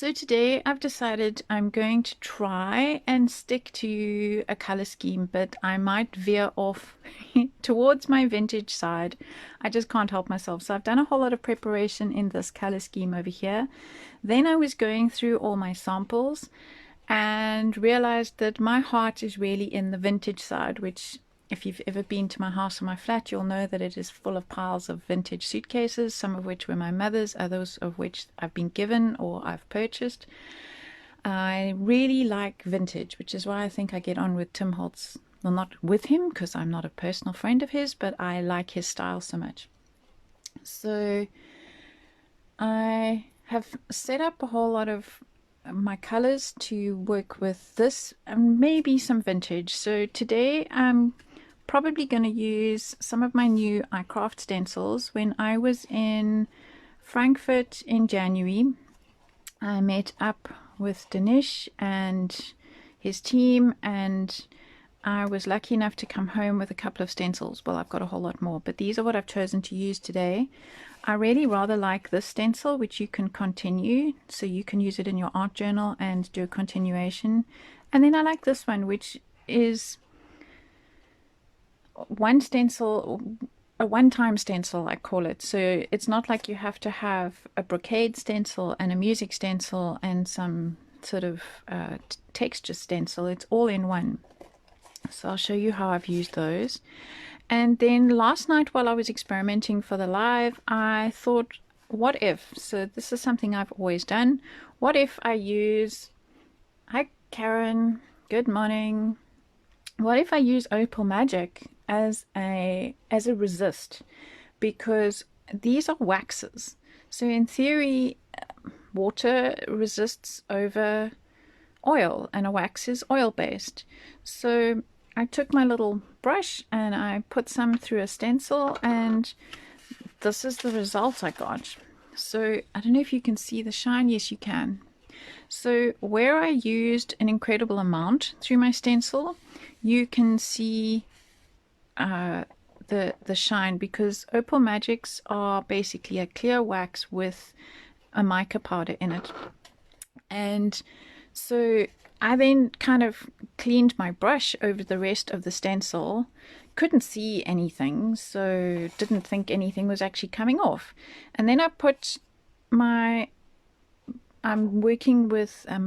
So today I've decided I'm going to try and stick to a color scheme, but I might veer off towards my vintage side. I just can't help myself. So I've done a whole lot of preparation in this color scheme over here. Then I was going through all my samples and realized that my heart is really in the vintage side, which if you've ever been to my house or my flat, you'll know that it is full of piles of vintage suitcases, some of which were my mother's, others of which I've been given or I've purchased. I really like vintage, which is why I think I get on with Tim Holtz. Well, not with him because I'm not a personal friend of his, but I like his style so much. So I have set up a whole lot of my colors to work with this and maybe some vintage. So today I'm probably going to use some of my new iCraft stencils. When I was in Frankfurt in January, I met up with Danish and his team, and I was lucky enough to come home with a couple of stencils. Well, I've got a whole lot more, but these are what I've chosen to use today. I really rather like this stencil, which you can continue, so you can use it in your art journal and do a continuation. And then I like this one, which is one stencil, a one-time stencil, I call it. So it's not like you have to have a brocade stencil and a music stencil and some sort of texture stencil. It's all in one. So I'll show you how I've used those. And then last night while I was experimenting for the live, I thought, what if? So this is something I've always done. What if I use, hi Karen, good morning. What if I use Opal Magic as a resist? Because these are waxes. So in theory, water resists over oil, and a wax is oil based. So I took my little brush and I put some through a stencil, and this is the result I got. So I don't know if you can see the shine. Yes, you can. So where I used an incredible amount through my stencil, you can see the shine, because Opal Magics are basically a clear wax with a mica powder in it. And so I then kind of cleaned my brush over the rest of the stencil. Couldn't see anything, so didn't think anything was actually coming off. And then I put I'm working with a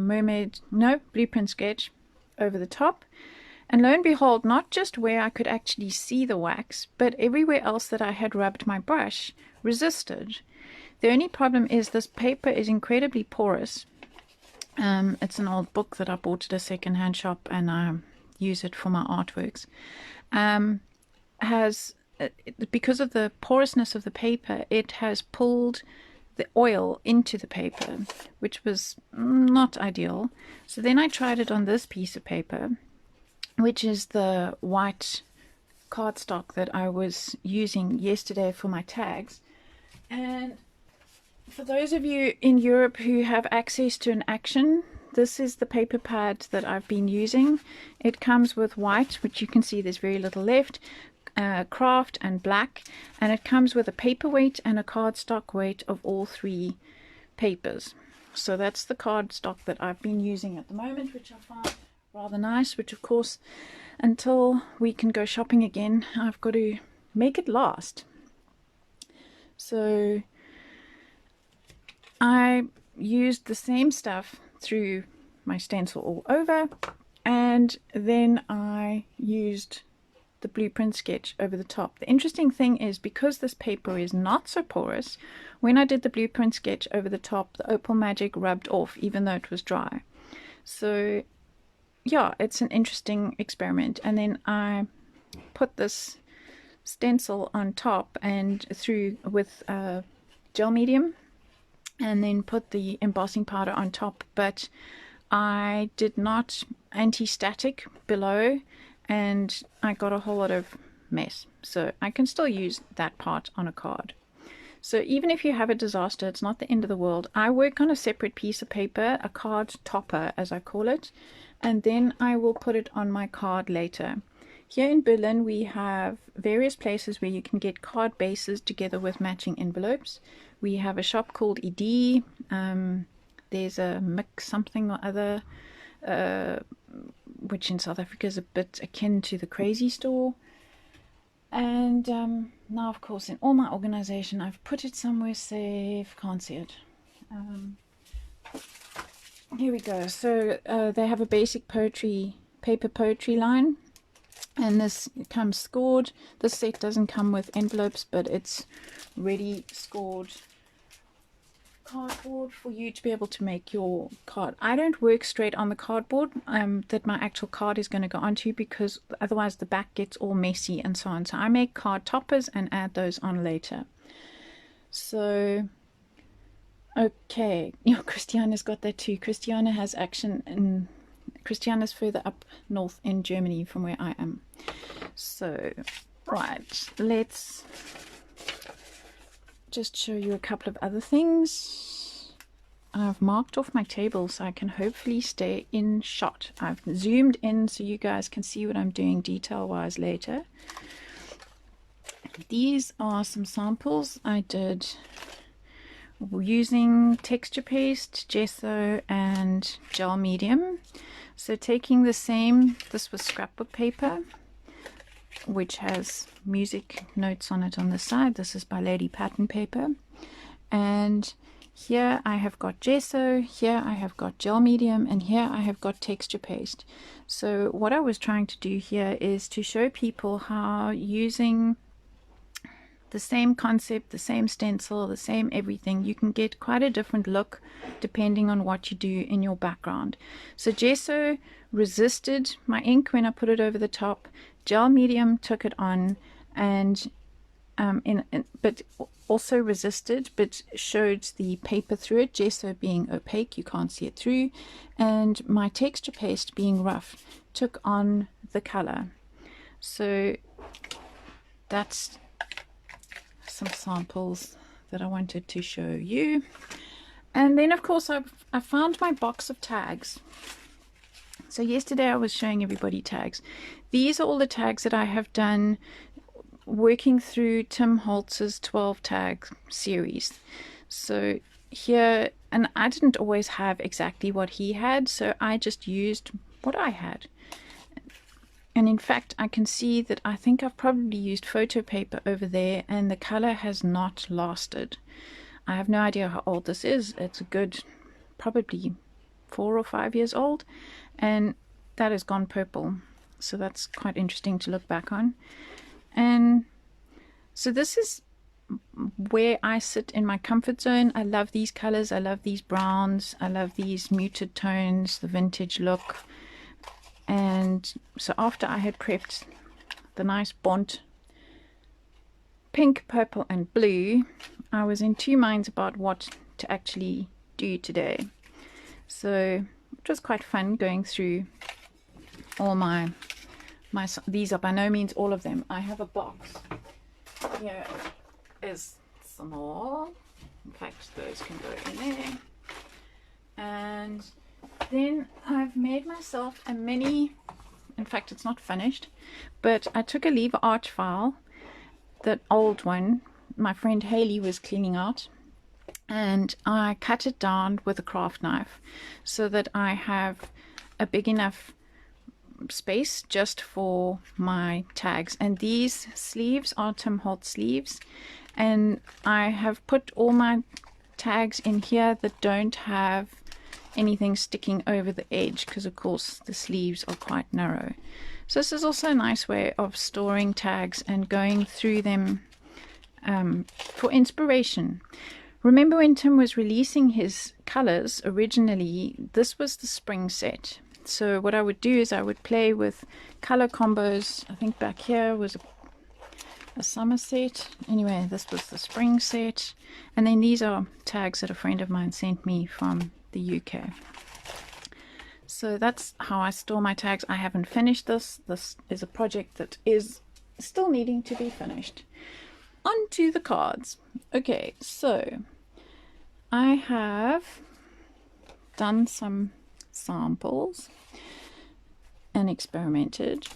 blueprint sketch over the top. And lo and behold, not just where I could actually see the wax, but everywhere else that I had rubbed my brush resisted. The only problem is this paper is incredibly porous. It's an old book that I bought at a secondhand shop, and I use it for my artworks. Because of the porousness of the paper, it has pulled the oil into the paper, which was not ideal. So then I tried it on this piece of paper, which is the white cardstock that I was using yesterday for my tags. And for those of you in Europe who have access to an Action, this is the paper pad that I've been using. It comes with white, which you can see there's very little left, craft and black, and it comes with a paperweight and a cardstock weight of all three papers. So that's the cardstock that I've been using at the moment, which I find rather nice, which of course, until we can go shopping again, I've got to make it last. So I used the same stuff through my stencil all over, and then I used the blueprint sketch over the top. The interesting thing is, because this paper is not so porous, when I did the blueprint sketch over the top, the Opal Magic rubbed off even though it was dry. So yeah, it's an interesting experiment. And then I put this stencil on top and through with gel medium, and then put the embossing powder on top, but I did not anti-static below, and I got a whole lot of mess. So I can still use that part on a card. So even if you have a disaster, it's not the end of the world. I work on a separate piece of paper, a card topper as I call it, and then I will put it on my card later. Here in Berlin, we have various places where you can get card bases together with matching envelopes. We have a shop called ED. There's a mix something or other, uh, which in South Africa is a bit akin to the Crazy Store. And now, of course, in all my organization, I've put it somewhere safe. Can't see it. Here we go. So they have a basic paper poetry line, and this comes scored. This set doesn't come with envelopes, but it's ready scored cardboard for you to be able to make your card. I don't work straight on the cardboard that my actual card is going to go onto, because otherwise the back gets all messy and so on. So I make card toppers and add those on later. So okay, Christiana's got that too. Christiana has action, and Christiana's further up north in Germany from where I am. So right, let's just show you a couple of other things. I've marked off my table so I can hopefully stay in shot. I've zoomed in so you guys can see what I'm doing detail wise later. These are some samples I did using texture paste, gesso and gel medium. So taking the same, this was scrapbook paper, which has music notes on it on the side. This is by Lady Pattern paper, and here I have got gesso, here I have got gel medium, and here I have got texture paste. So what I was trying to do here is to show people how using the same concept, the same stencil, the same everything, you can get quite a different look depending on what you do in your background. So gesso resisted my ink when I put it over the top. Gel medium took it on, and but also resisted, but showed the paper through it. Gesso being opaque, you can't see it through, and my texture paste being rough took on the color. So that's some samples that I wanted to show you. And then of course I found my box of tags. So yesterday I was showing everybody tags. These are all the tags that I have done working through Tim Holtz's 12 tag series. So here, and I didn't always have exactly what he had, so I just used what I had. And in fact, I can see that I think I've probably used photo paper over there, and the color has not lasted. I have no idea how old this is. It's a good, probably 4 or 5 years old, and that has gone purple. So that's quite interesting to look back on. And so this is where I sit in my comfort zone. I love these colors. I love these browns. I love these muted tones, the vintage look. And so after I had prepped the nice Bont pink, purple and blue, I was in two minds about what to actually do today. So it was quite fun going through all my these are by no means all of them. I have a box. Here is some more. In fact, those can go in there. And then I've made myself a mini, in fact it's not finished, but I took a lever arch file, that old one my friend Haley was cleaning out, and I cut it down with a craft knife so that I have a big enough space just for my tags. And these sleeves are Tim Holtz sleeves, and I have put all my tags in here that don't have anything sticking over the edge, because of course the sleeves are quite narrow. So this is also a nice way of storing tags and going through them for inspiration. Remember when Tim was releasing his colors originally, this was the spring set. So what I would do is I would play with color combos. I think back here was a summer set. Anyway, this was the spring set. And then these are tags that a friend of mine sent me from the UK. So that's how I store my tags. I haven't finished this. This is a project that is still needing to be finished. On to the cards. Okay, so I have done some samples and experimented,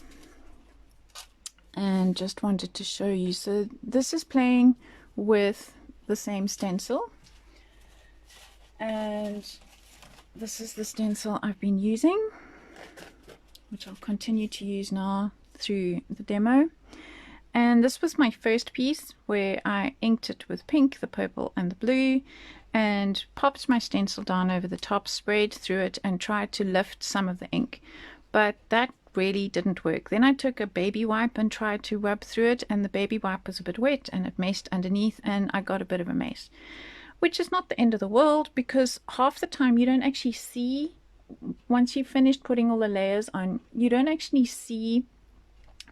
and just wanted to show you. So this is playing with the same stencil, and this is the stencil I've been using, which I'll continue to use now through the demo. And this was my first piece where I inked it with pink, the purple and the blue, and popped my stencil down over the top, sprayed through it and tried to lift some of the ink, but that really didn't work. Then I took a baby wipe and tried to rub through it, and the baby wipe was a bit wet and it messed underneath and I got a bit of a mess, which is not the end of the world, because half the time you don't actually see, once you've finished putting all the layers on, you don't actually see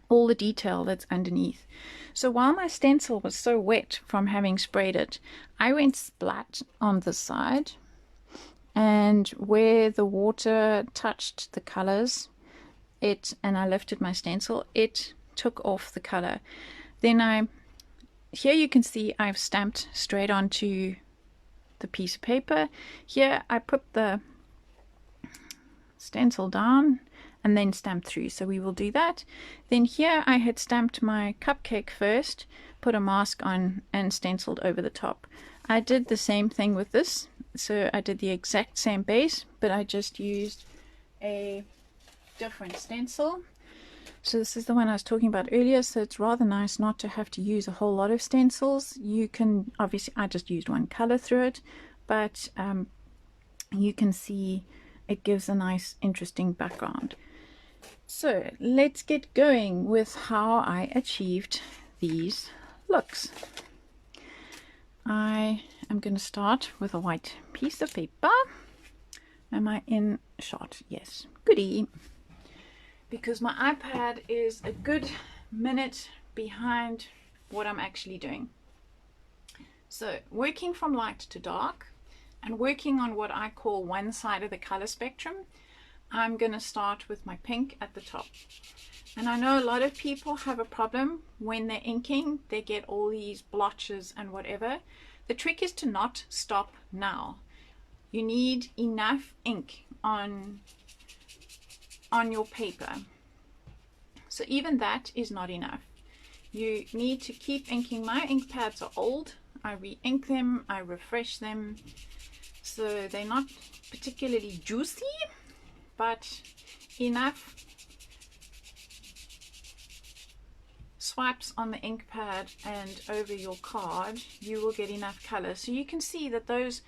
all the detail that's underneath. So while my stencil was so wet from having sprayed it, I went splat on this side, and where the water touched the colors, and I lifted my stencil, it took off the color. Then here you can see I've stamped straight onto the piece of paper. Here I put the stencil down and then stamp through, so we will do that. Then here I had stamped my cupcake first, put a mask on and stenciled over the top. I did the same thing with this, so I did the exact same base, but I just used a different stencil. So this is the one I was talking about earlier, so it's rather nice not to have to use a whole lot of stencils. You can, obviously I just used one color through it, but you can see it gives a nice interesting background. So let's get going with how I achieved these looks. I am going to start with a white piece of paper. Am I in shot? Yes. Goodie. Because my iPad is a good minute behind what I'm actually doing. So working from light to dark and working on what I call one side of the color spectrum, I'm going to start with my pink at the top. And I know a lot of people have a problem when they're inking, they get all these blotches and whatever. The trick is to not stop now. You need enough ink on your paper. So even that is not enough. You need to keep inking. My ink pads are old. I re-ink them, I refresh them. So they're not particularly juicy, but enough swipes on the ink pad and over your card, you will get enough color. So you can see that those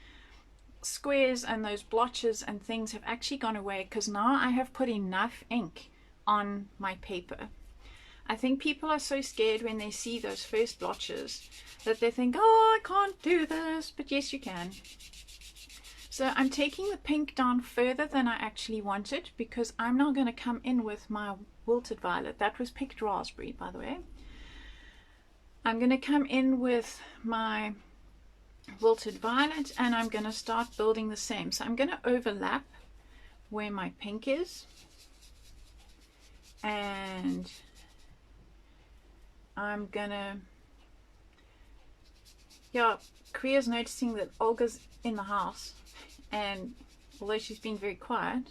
squares and those blotches and things have actually gone away, because now I have put enough ink on my paper. I think people are so scared when they see those first blotches that they think, oh, I can't do this, but yes, you can. So I'm taking the pink down further than I actually wanted, because I'm now going to come in with my wilted violet. That was picked raspberry, by the way. I'm going to come in with my wilted violet and I'm going to start building the same. So I'm going to overlap where my pink is, and I'm going to, yeah, Kriya's noticing that Olga's in the house, and although she's been very quiet,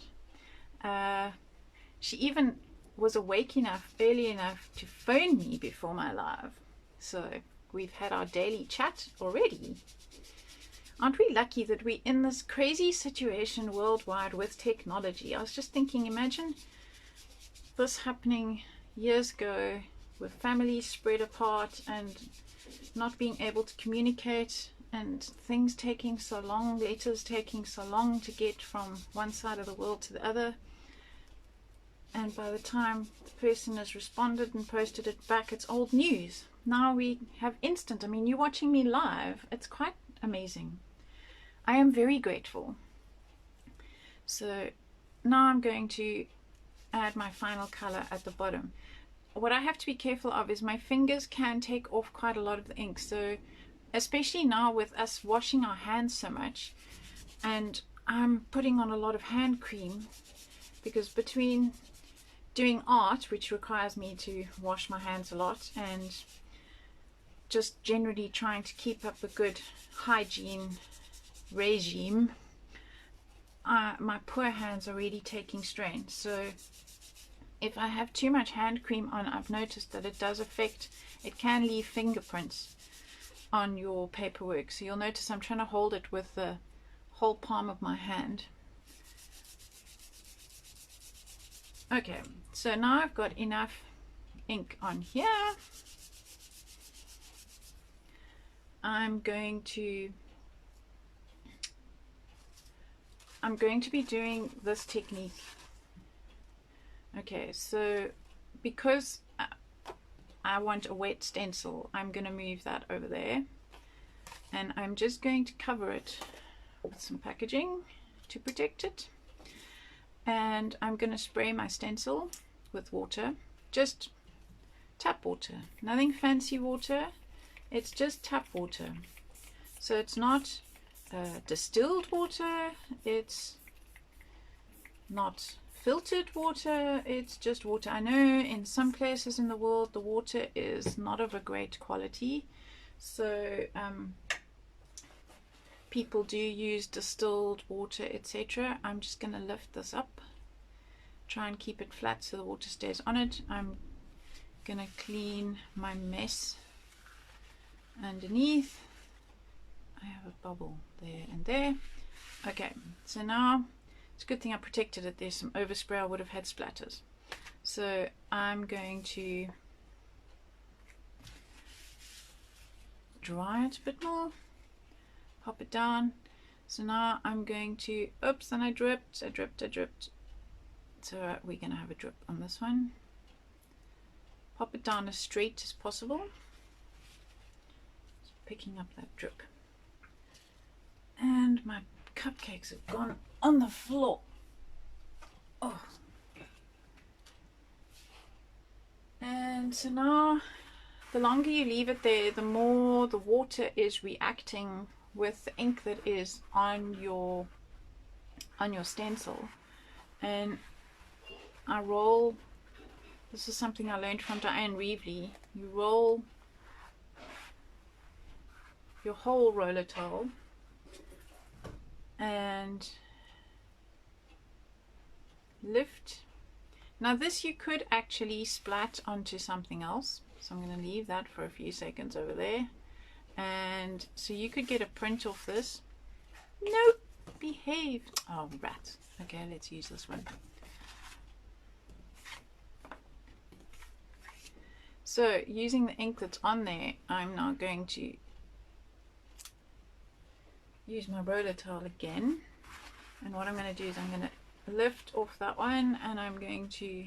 she even was awake enough, early enough to phone me before my live. So we've had our daily chat already. Aren't we lucky that we're in this crazy situation worldwide with technology? I was just thinking, imagine this happening years ago with families spread apart and not being able to communicate, and things taking so long, letters taking so long to get from one side of the world to the other. And by the time the person has responded and posted it back, it's old news. Now we have instant. I mean, you're watching me live. It's quite amazing. I am very grateful. So now I'm going to add my final color at the bottom. What I have to be careful of is my fingers can take off quite a lot of the ink. So especially now with us washing our hands so much, and I'm putting on a lot of hand cream, because between doing art, which requires me to wash my hands a lot, and just generally trying to keep up a good hygiene regime, my poor hands are really taking strain. So if I have too much hand cream on, I've noticed that it does affect, it can leave fingerprints on your paperwork. So you'll notice I'm trying to hold it with the whole palm of my hand. Okay, so now I've got enough ink on here. I'm going to be doing this technique. Okay, so because I want a wet stencil, I'm going to move that over there, and I'm just going to cover it with some packaging to protect it, and I'm going to spray my stencil with water, just tap water, nothing fancy water, it's just tap water. So it's not distilled water, it's not filtered water, it's just water. I know in some places in the world the water is not of a great quality, so people do use distilled water, etc. I'm just going to lift this up, try and keep it flat so the water stays on it. I'm going to clean my mess underneath. I have a bubble there and there. Okay, so now it's a good thing I protected it. There's some overspray, I would have had splatters. So I'm going to dry it a bit more, pop it down. So now I'm going to, oops, and I dripped. So we're going to have a drip on this one. Pop it down as straight as possible. Just picking up that drip. And my cupcakes have gone on the floor. Oh. And so now the longer you leave it there, the more the water is reacting with the ink that is on your stencil. And I roll, this is something I learned from Diane Reevely, you roll your whole roller towel and lift. Now this you could actually splat onto something else, so I'm going to leave that for a few seconds over there, and so you could get a print off this. Nope, behave. Oh, rat. Okay, let's use this one. So using the ink that's on there, I'm now going to use my roller towel again, and what I'm going to do is I'm going to lift off that one, and I'm going to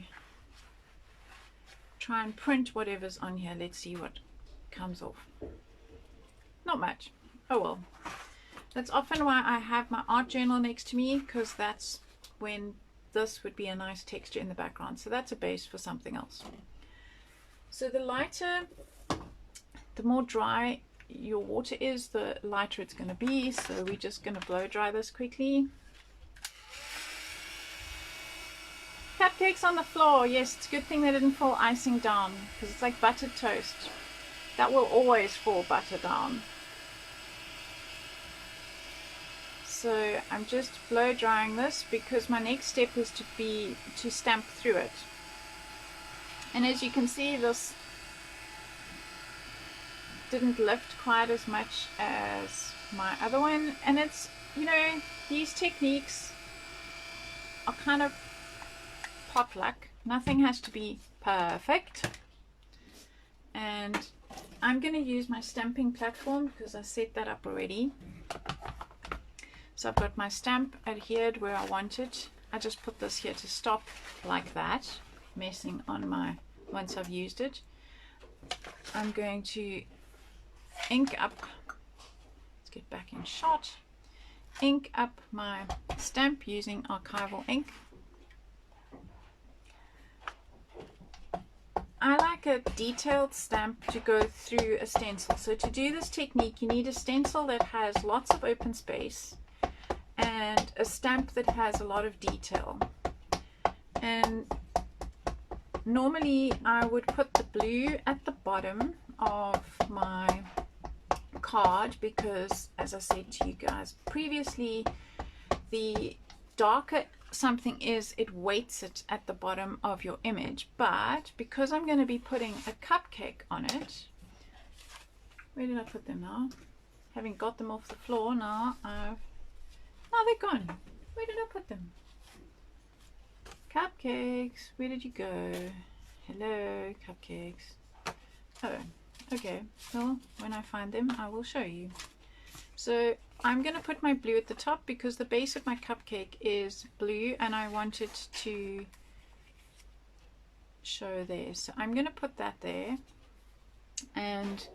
try and print whatever's on here. Let's see what comes off. Not much. Oh well. That's often why I have my art journal next to me, because that's when this would be a nice texture in the background. So that's a base for something else. So the lighter, the more dry your water is, the lighter it's going to be. So we're just going to blow dry this quickly. Cupcakes on the floor. Yes, it's a good thing they didn't fall icing down, because it's like buttered toast. That will always fall butter down. So I'm just blow drying this, because my next step is to stamp through it. And as you can see, this didn't lift quite as much as my other one, and it's, you know, these techniques are kind of potluck. Nothing has to be perfect. And I'm going to use my stamping platform because I set that up already. So I've got my stamp adhered where I want it. I just put this here to stop like that messing on my, once I've used it. I'm going to ink up, let's get back in shot, ink up my stamp using archival ink. I like a detailed stamp to go through a stencil. So to do this technique, you need a stencil that has lots of open space and a stamp that has a lot of detail. And normally I would put the blue at the bottom of my card because, as I said to you guys previously, the darker something is, it weights it at the bottom of your image. But because I'm going to be putting a cupcake on it, where did I put them now? Having got them off the floor now, now they're gone. Where did I put them? Cupcakes, where did you go? Hello, cupcakes. Oh, okay. Well, when I find them, I will show you. So I'm going to put my blue at the top because the base of my cupcake is blue and I want it to show there. So I'm going to put that there, and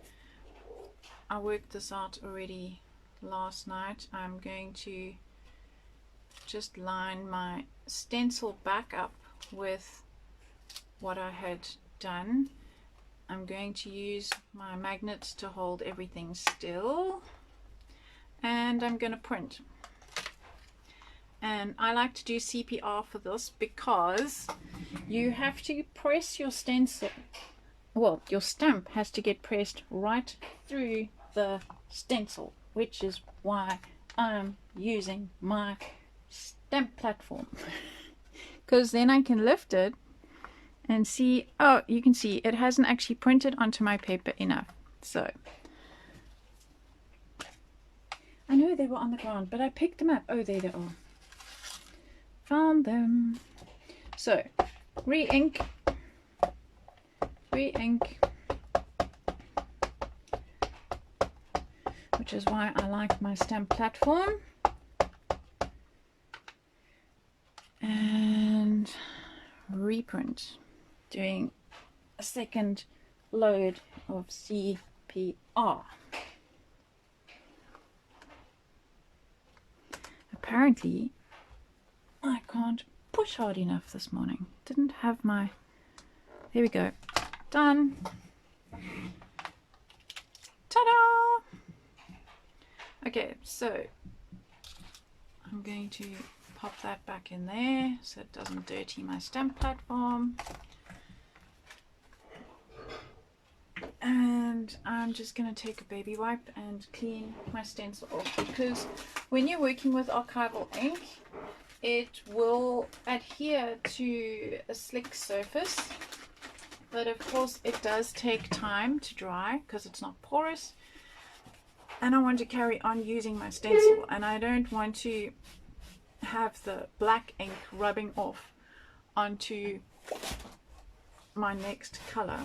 I worked this out already last night. I'm going to just line my stencil back up with what I had done. I'm going to use my magnets to hold everything still, and I'm going to print. And I like to do CPR for this because you have to press your stencil, well, your stamp has to get pressed right through the stencil, which is why I'm using my stamp platform. Because then I can lift it and see, oh, you can see it hasn't actually printed onto my paper enough. So I know they were on the ground, but I picked them up. Oh, there they are. Found them. So re-ink, which is why I like my stamp platform. And reprint, doing a second load of CPR. Apparently I can't push hard enough this morning. Didn't have my, there we go, done. Ta-da! Okay, so I'm going to pop that back in there so it doesn't dirty my stamp platform. And I'm just going to take a baby wipe and clean my stencil off, because when you're working with archival ink, it will adhere to a slick surface, but of course it does take time to dry because it's not porous, and I want to carry on using my stencil, and I don't want to have the black ink rubbing off onto my next color.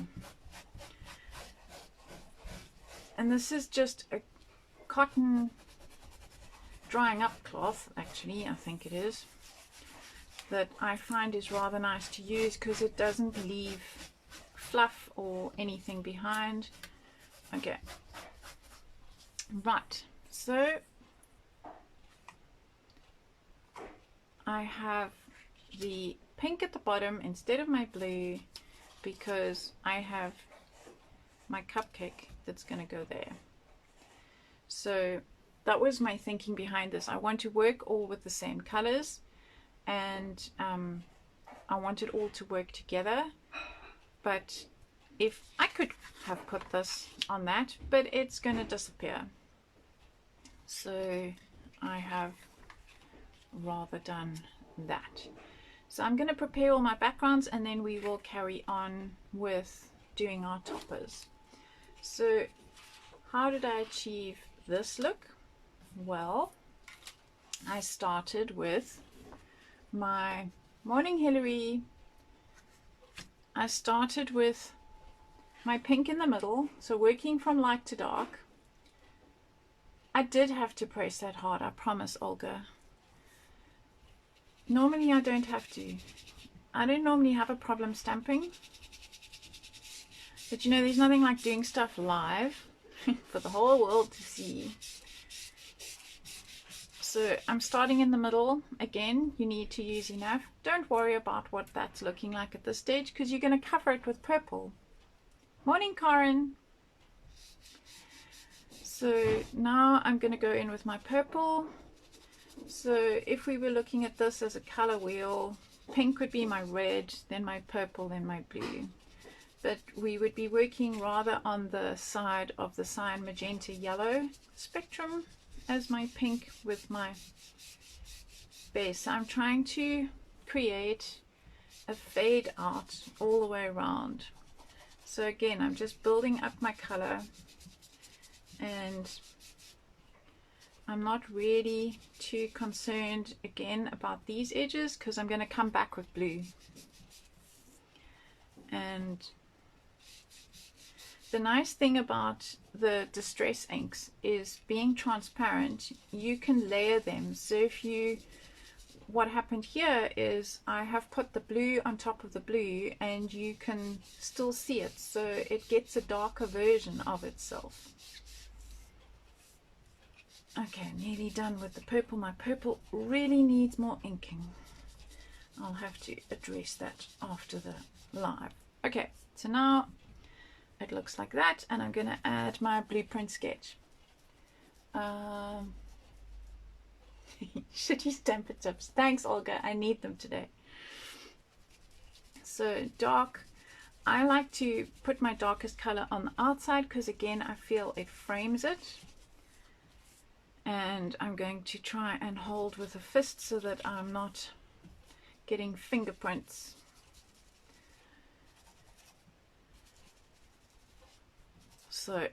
And this is just a cotton drying up cloth, actually, I think it is, that I find is rather nice to use because it doesn't leave fluff or anything behind. Okay, right, so I have the pink at the bottom instead of my blue because I have my cupcake that's going to go there. So that was my thinking behind this. I want to work all with the same colors, and I want it all to work together. But if I could have put this on that, but it's going to disappear. So I have rather done that. So I'm going to prepare all my backgrounds, and then we will carry on with doing our toppers. So how did I achieve this look? Well, I started with my Morning Hillary. I started with my pink in the middle, so working from light to dark. I did have to press that hard, I promise, Olga. Normally I don't have to. I don't normally have a problem stamping. But you know, there's nothing like doing stuff live for the whole world to see. So I'm starting in the middle. Again, you need to use enough. Don't worry about what that's looking like at this stage, because you're going to cover it with purple. Morning, Karen. So now I'm going to go in with my purple. So if we were looking at this as a color wheel, pink would be my red, then my purple, then my blue. But we would be working rather on the side of the cyan, magenta, yellow spectrum as my pink with my base. I'm trying to create a fade out all the way around. So again, I'm just building up my color, and I'm not really too concerned again about these edges because I'm going to come back with blue. And the nice thing about the distress inks is being transparent, you can layer them. So if you, what happened here is I have put the blue on top of the blue and you can still see it, so it gets a darker version of itself. Okay, nearly done with the purple. My purple really needs more inking. I'll have to address that after the live. Okay, so now it looks like that, and I'm going to add my blueprint sketch. Shitty stamper tips. Thanks, Olga. I need them today. So dark. I like to put my darkest color on the outside because again I feel it frames it. And I'm going to try and hold with a fist so that I'm not getting fingerprints. So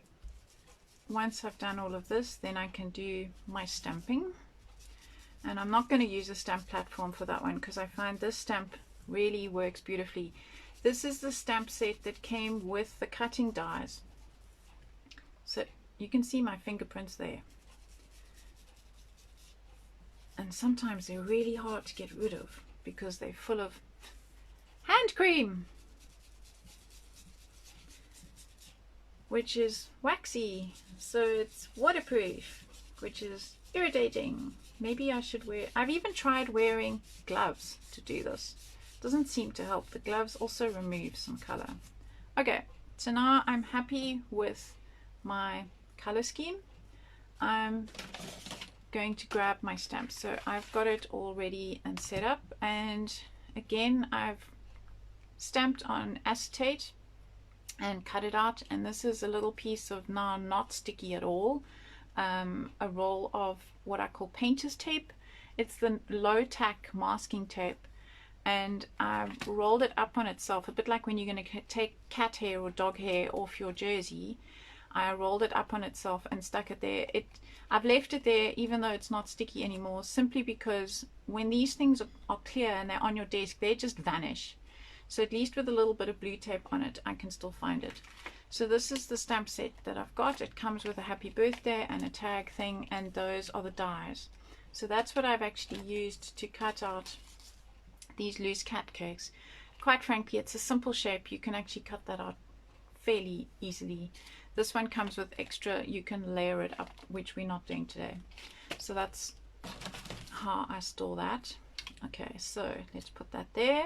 once I've done all of this, then I can do my stamping. And I'm not going to use a stamp platform for that one because I find this stamp really works beautifully. This is the stamp set that came with the cutting dies. So you can see my fingerprints there. And sometimes they're really hard to get rid of because they're full of hand cream, which is waxy, so it's waterproof, which is irritating. Maybe I should wear, I've even tried wearing gloves to do this. Doesn't seem to help. The gloves also remove some color. Okay, so now I'm happy with my color scheme. I'm going to grab my stamp. So I've got it all ready and set up, and again I've stamped on acetate and cut it out, and this is a little piece of now not sticky at all, a roll of what I call painter's tape. It's the low tack masking tape, and I've rolled it up on itself, a bit like when you're going to take cat hair or dog hair off your jersey. I rolled it up on itself and stuck it there. I've left it there even though it's not sticky anymore, simply because when these things are clear and they're on your desk, they just vanish. So at least with a little bit of blue tape on it, I can still find it. So this is the stamp set that I've got. It comes with a happy birthday and a tag thing, and those are the dies. So that's what I've actually used to cut out these loose cat cakes. Quite frankly, it's a simple shape. You can actually cut that out fairly easily. This one comes with extra, you can layer it up, which we're not doing today. So that's how I store that. Okay, so let's put that there.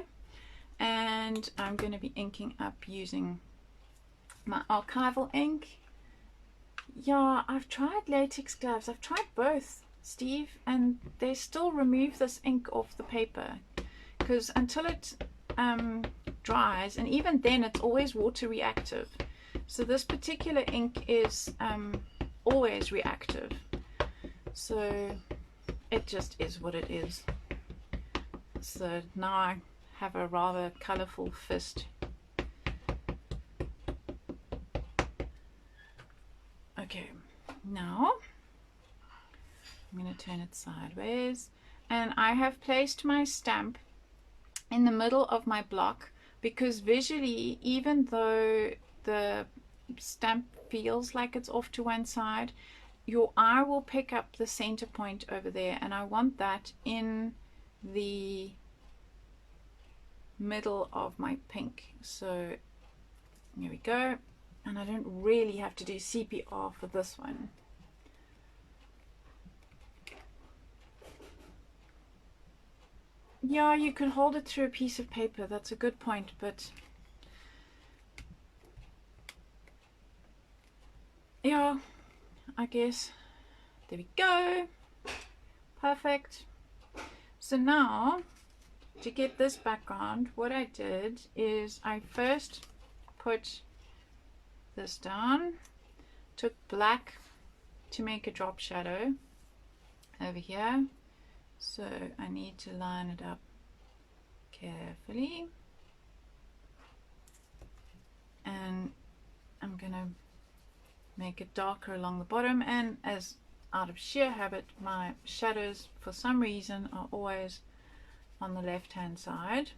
And I'm going to be inking up using my archival ink. Yeah, I've tried latex gloves. I've tried both, Steve, and they still remove this ink off the paper because until it dries, and even then it's always water reactive. So this particular ink is always reactive. So it just is what it is. So now I have a rather colorful fist. Okay, now I'm going to turn it sideways, and I have placed my stamp in the middle of my block because visually, even though the stamp feels like it's off to one side, your eye will pick up the center point over there, and I want that in the middle of my pink. So here we go, and I don't really have to do CPR for this one. Yeah, you can hold it through a piece of paper, that's a good point, but yeah, I guess. There we go. Perfect. So now, to get this background, what I did is I first put this down, took black to make a drop shadow over here. So I need to line it up carefully. And I'm going to make it darker along the bottom, and as out of sheer habit, my shadows for some reason are always on the left hand side.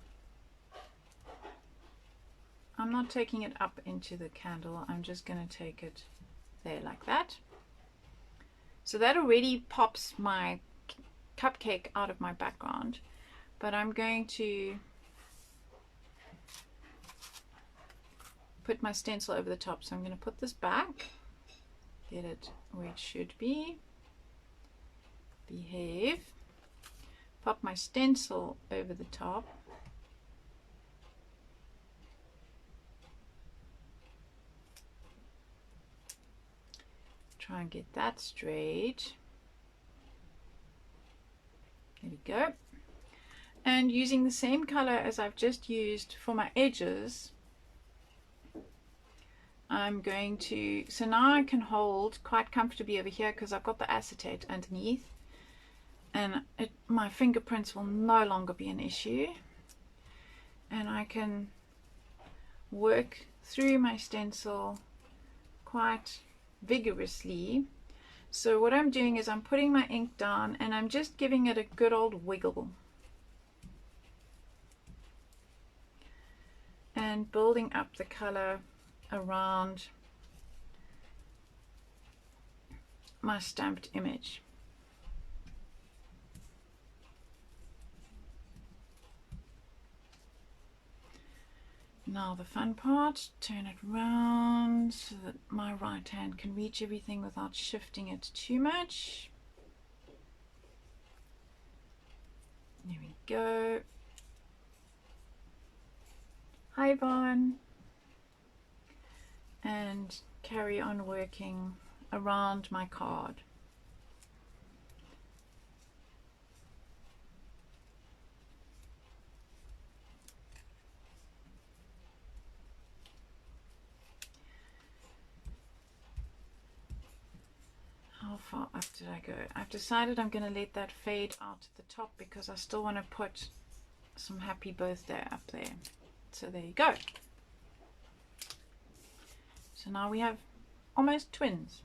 I'm not taking it up into the candle, I'm just going to take it there like that. So that already pops my cupcake out of my background, but I'm going to put my stencil over the top. So I'm going to put this back, get it where it should be, behave, pop my stencil over the top, try and get that straight. There we go. And using the same color as I've just used for my edges, I'm going to, so now I can hold quite comfortably over here because I've got the acetate underneath, and my fingerprints will no longer be an issue, and I can work through my stencil quite vigorously. So what I'm doing is I'm putting my ink down and I'm just giving it a good old wiggle and building up the color around my stamped image. Now the fun part, turn it round so that my right hand can reach everything without shifting it too much. There we go. Hi Yvonne. And carry on working around my card. How far up did I go? I've decided I'm going to let that fade out at the top because I still want to put some happy birthday up there. So there you go. So now we have almost twins.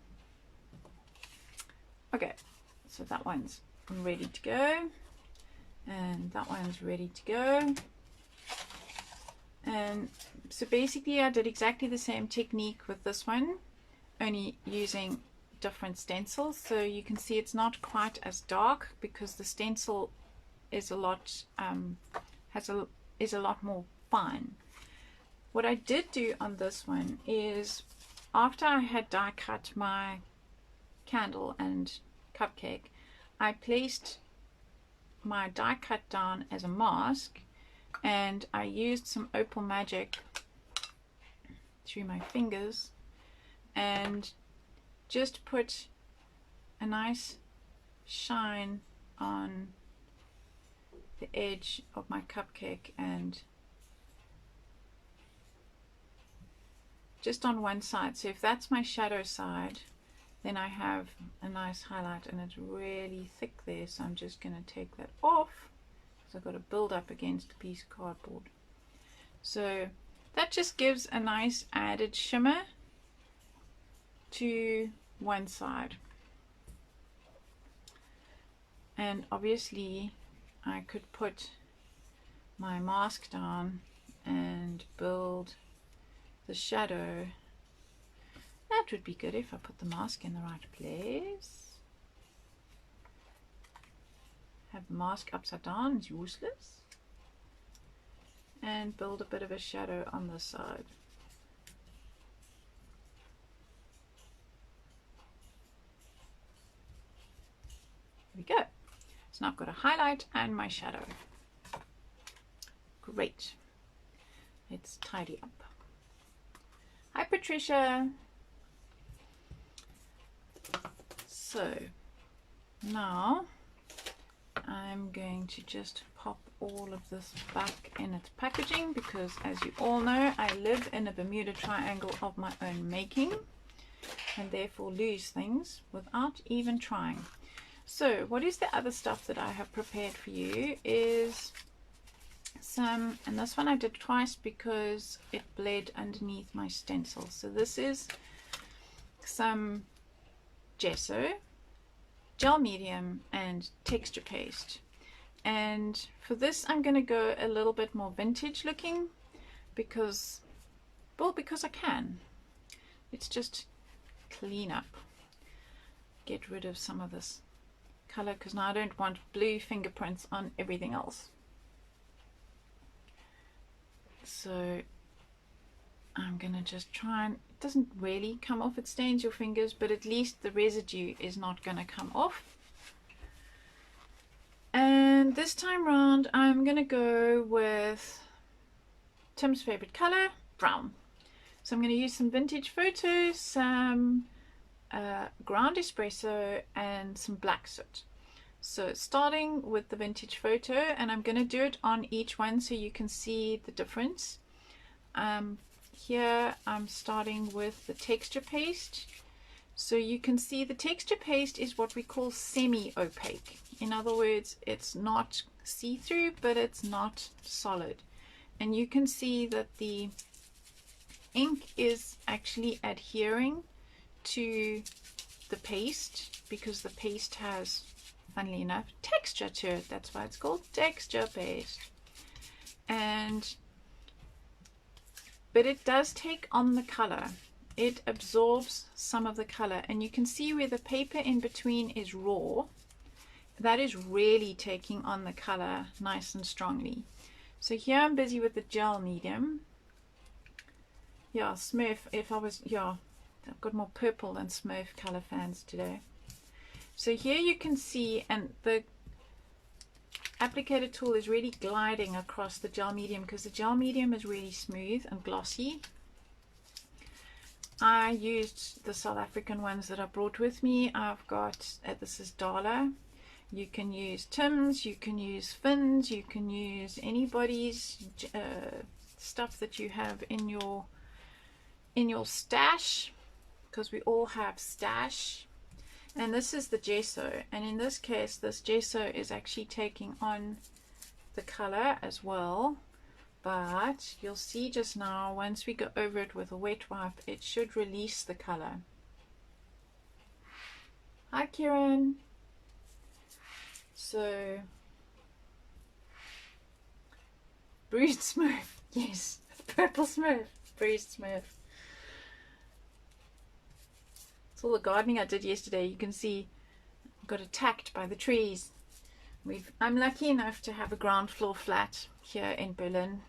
Okay, so that one's ready to go, and that one's ready to go. And so basically I did exactly the same technique with this one, only using different stencils. So you can see it's not quite as dark because the stencil is a lot is a lot more fine. What I did do on this one is, after I had die cut my candle and cupcake, I placed my die cut down as a mask, and I used some Opal Magic through my fingers and just put a nice shine on the edge of my cupcake and just on one side. So if that's my shadow side, then I have a nice highlight, and it's really thick there, so I'm just going to take that off because I've got to build up against a piece of cardboard. So that just gives a nice added shimmer to one side. And obviously I could put my mask down and build the shadow. That would be good if I put the mask in the right place. Have the mask upside down is useless. And build a bit of a shadow on this side. There we go. So now I've got a highlight and my shadow. Great. Let's tidy up. Hi Patricia. So now I'm going to just pop all of this back in its packaging because, as you all know, I live in a Bermuda Triangle of my own making and therefore lose things without even trying. So what is the other stuff that I have prepared for you is some, and this one I did twice because it bled underneath my stencil. So this is some gesso, gel medium and texture paste. And for this I'm going to go a little bit more vintage looking because, well, because I can. Let's just clean up, get rid of some of this color, because now I don't want blue fingerprints on everything else. So I'm gonna just try, and it doesn't really come off, it stains your fingers, but at least the residue is not gonna come off. And this time round I'm gonna go with Tim's favorite color, brown. So I'm going to use some vintage photos, some ground espresso, and some black soot. So starting with the vintage photo, and I'm going to do it on each one so you can see the difference. Here I'm starting with the texture paste. So you can see the texture paste is what we call semi-opaque. In other words, it's not see-through, but it's not solid. And you can see that the ink is actually adhering to the paste because the paste has, funnily enough, texture to it. That's why it's called texture paste. But it does take on the color. It absorbs some of the color, and you can see where the paper in between is raw. That is really taking on the color nice and strongly. So here I'm busy with the gel medium. Yeah, Smurf, if I was, yeah, I've got more purple than Smurf color fans today. So here you can see, and the applicator tool is really gliding across the gel medium because the gel medium is really smooth and glossy. I used the South African ones that I brought with me. I've got, this is Dala. You can use Tim's, you can use Finn's, you can use anybody's stuff that you have in your stash, because we all have stash. And this is the gesso, and in this case this gesso is actually taking on the color as well, but you'll see just now once we go over it with a wet wipe it should release the color. Hi Kieran. So bruised Smurf, yes, purple Smurf, bruised Smurf. It's all the gardening I did yesterday. You can see I got attacked by the trees. I'm lucky enough to have a ground floor flat here in Berlin.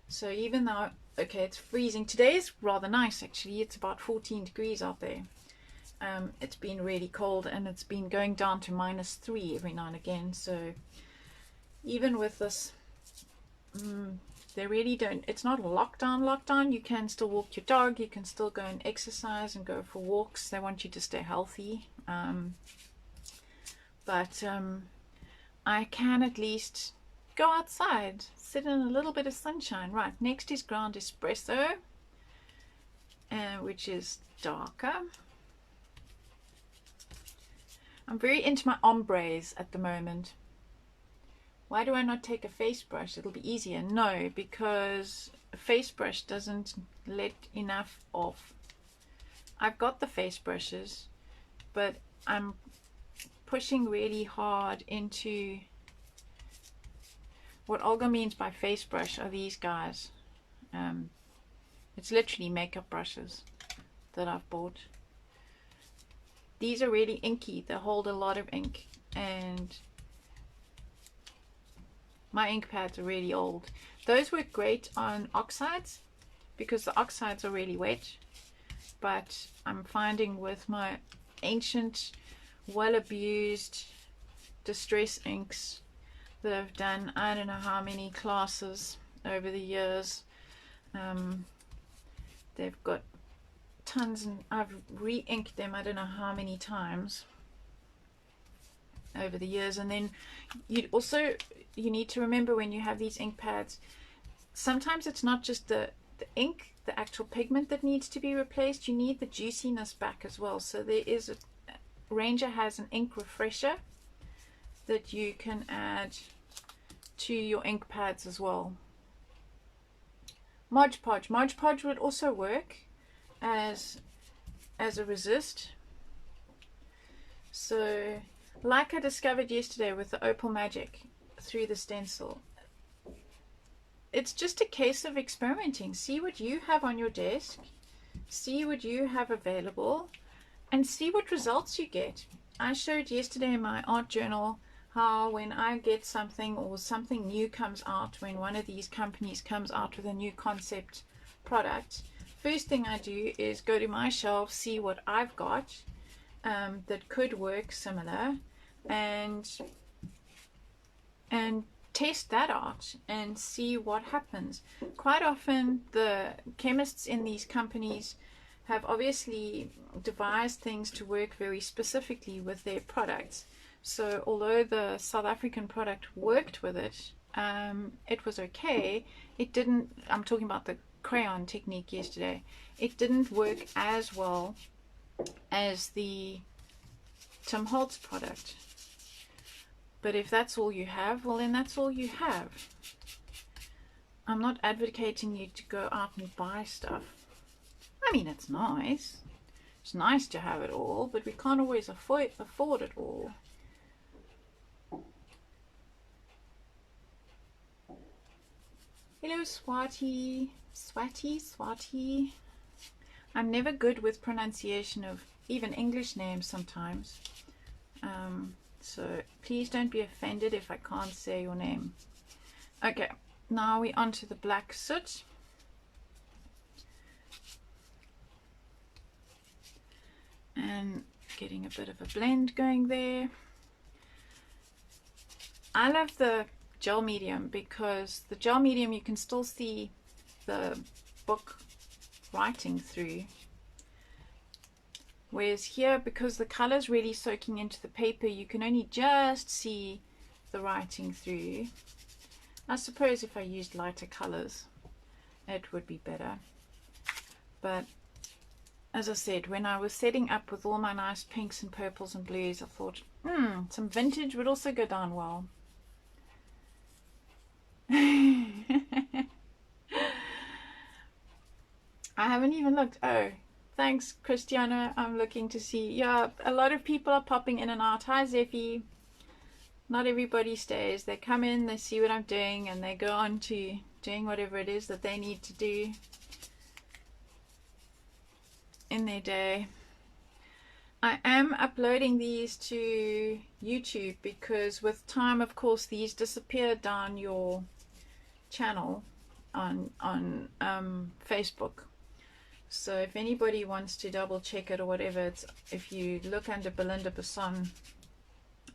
So even though, okay, it's freezing. Today is rather nice actually. It's about 14 degrees out there. It's been really cold and it's been going down to -3 every now and again. So even with this, they really don't, it's not a lockdown. You can still walk your dog, you can still go and exercise and go for walks. They want you to stay healthy, but I can at least go outside, sit in a little bit of sunshine. Right, next is ground espresso, which is darker. I'm very into my ombres at the moment. Why do I not take a face brush? It'll be easier. No, because a face brush doesn't let enough off. I've got the face brushes, but I'm pushing really hard into what Olga means by face brush are these guys. It's literally makeup brushes that I've bought. These are really inky. They hold a lot of ink, and my ink pads are really old. Those work great on oxides because the oxides are really wet, but I'm finding with my ancient, well-abused distress inks that I've done I don't know how many classes over the years, they've got tons, and I've re-inked them I don't know how many times over the years. And then you need to remember when you have these ink pads, sometimes it's not just the ink, the actual pigment that needs to be replaced. You need the juiciness back as well. So there is Ranger has an ink refresher that you can add to your ink pads as well. Mod Podge would also work as a resist. So like I discovered yesterday with the Opal Magic through the stencil, it's just a case of experimenting. See what you have on your desk, see what you have available, and see what results you get. I showed yesterday in my art journal how when I get something or something new comes out, when one of these companies comes out with a new concept product, first thing I do is go to my shelf, see what I've got that could work similar, and test that out and see what happens. Quite often the chemists in these companies have obviously devised things to work very specifically with their products. So although the South African product worked with it, it was okay. It didn't, I'm talking about the crayon technique yesterday, it didn't work as well as the Tim Holtz product. But if that's all you have, well then that's all you have. I'm not advocating you to go out and buy stuff. I mean, it's nice. It's nice to have it all, but we can't always afford it all. Hello, Swati. I'm never good with pronunciation of even English names sometimes. So please don't be offended if I can't say your name. Okay, now we're onto the black soot. And getting a bit of a blend going there. I love the gel medium because the gel medium you can still see the book writing through, whereas here, because the color's really soaking into the paper, you can only just see the writing through. I suppose if I used lighter colors it would be better, but as I said, when I was setting up with all my nice pinks and purples and blues, I thought some vintage would also go down well. I haven't even looked. Oh, thanks, Christiana. I'm looking to see. Yeah, a lot of people are popping in and out. Hi, Zeffy. Not everybody stays. They come in, they see what I'm doing, and they go on to doing whatever it is that they need to do in their day. I am uploading these to YouTube because with time, of course, these disappear down your channel on Facebook. So if anybody wants to double check it or whatever, it's, if you look under Belinda Basson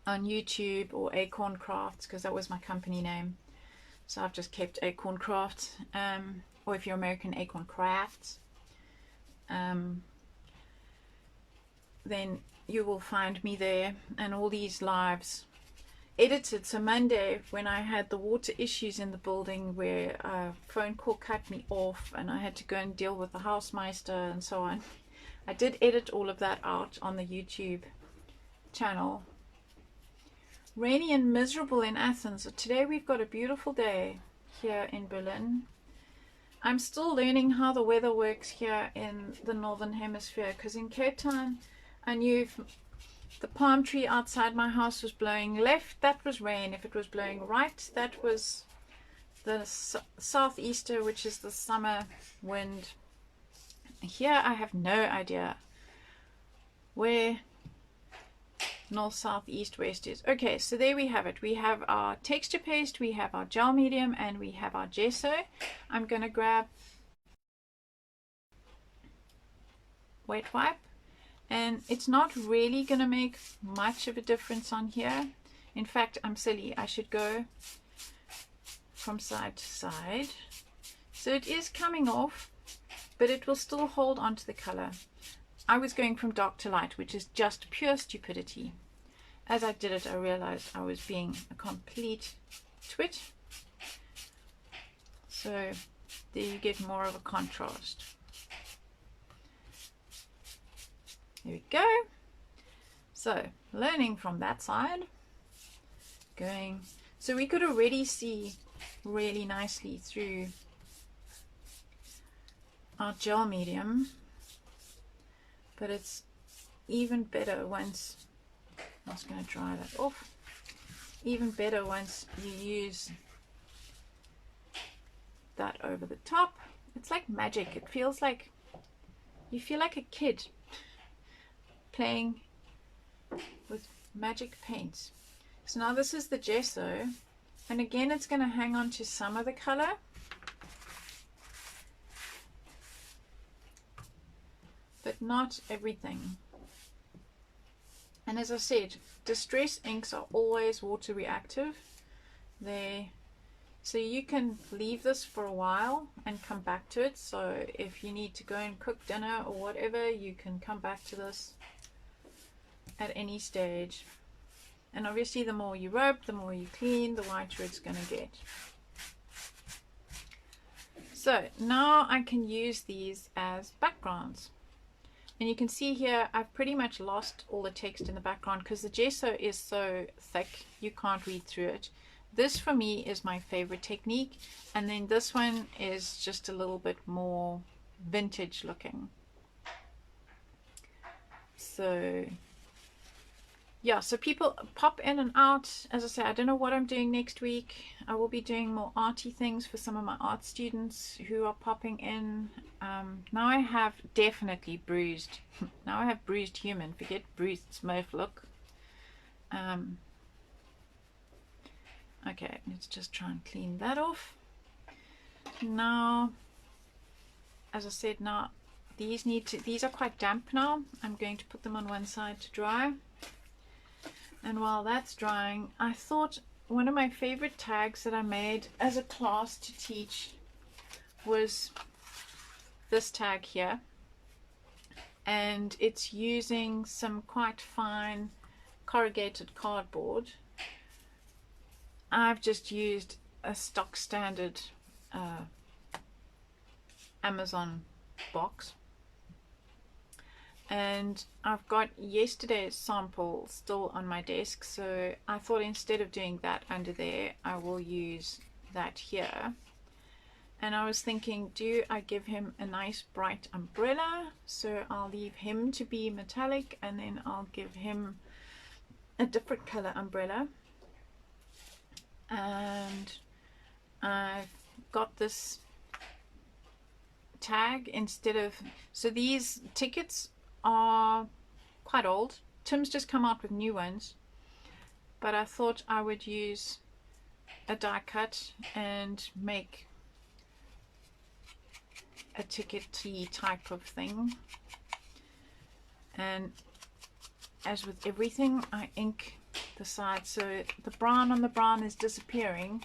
on YouTube or Acorn Crafts, because that was my company name, so I've just kept Acorn Crafts, or if you're American, Acorn Crafts, then you will find me there, and all these lives edited. So Monday, when I had the water issues in the building where a phone call cut me off and I had to go and deal with the housemeister and so on, I did edit all of that out on the YouTube channel. Rainy and miserable in Athens. Today we've got a beautiful day here in Berlin. I'm still learning how the weather works here in the Northern Hemisphere, because in Cape Town I knew if the palm tree outside my house was blowing left, that was rain. If it was blowing right, that was the southeaster, which is the summer wind. Here I have no idea where north, south, east, west is. Okay, so there we have it. We have our texture paste, we have our gel medium, and we have our gesso. I'm going to grab wet wipe, and it's not really going to make much of a difference on here. In fact, I'm silly. I should go from side to side. So it is coming off, but it will still hold onto the color. I was going from dark to light, which is just pure stupidity. As I did it, I realized I was being a complete twit. So there you get more of a contrast. There we go. So learning from that side, going, so we could already see really nicely through our gel medium, but it's even better once I'm just going to dry that off. Even better once you use that over the top. It's like magic. It feels like you feel like a kid playing with magic paints. So now this is the gesso, and again it's going to hang on to some of the color, but not everything. And as I said, distress inks are always water reactive. So you can leave this for a while and come back to it. So if you need to go and cook dinner or whatever, you can come back to this at any stage. And obviously the more you rub, the more you clean, the whiter it's going to get. So now I can use these as backgrounds. And you can see here I've pretty much lost all the text in the background because the gesso is so thick you can't read through it. This for me is my favorite technique, and then this one is just a little bit more vintage looking. So yeah, so people pop in and out. As I say, I don't know what I'm doing next week. I will be doing more arty things for some of my art students who are popping in. Now I have definitely bruised. Now I have bruised human. Forget bruised Smurf look. Okay, let's just try and clean that off. Now, as I said, now these are quite damp now. I'm going to put them on one side to dry. And while that's drying, I thought one of my favorite tags that I made as a class to teach was this tag here. And it's using some quite fine corrugated cardboard. I've just used a stock standard Amazon box. And I've got yesterday's sample still on my desk, so I thought instead of doing that under there, I will use that here. And I was thinking, do I give him a nice bright umbrella? So I'll leave him to be metallic, and then I'll give him a different color umbrella. And I've got this tag instead of, so these tickets are quite old. Tim's just come out with new ones, but I thought I would use a die cut and make a tickety type of thing. And as with everything, I ink the side so the brown on the brown is disappearing.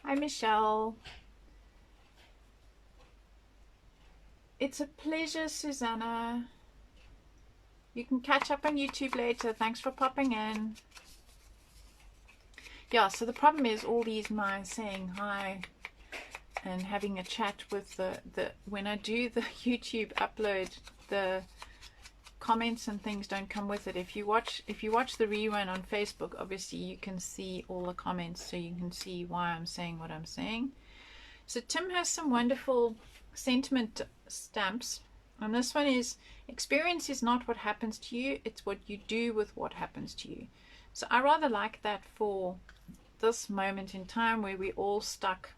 Hi Michelle. It's a pleasure, Susanna. You can catch up on YouTube later. Thanks for popping in. Yeah, so the problem is all these my saying hi and having a chat with the when I do the YouTube upload, the comments and things don't come with it. If you watch the rerun on Facebook, obviously you can see all the comments, so you can see why I'm saying what I'm saying. So Tim has some wonderful sentiment stamps, and this one is, experience is not what happens to you, it's what you do with what happens to you. So I rather like that for this moment in time where we're all stuck,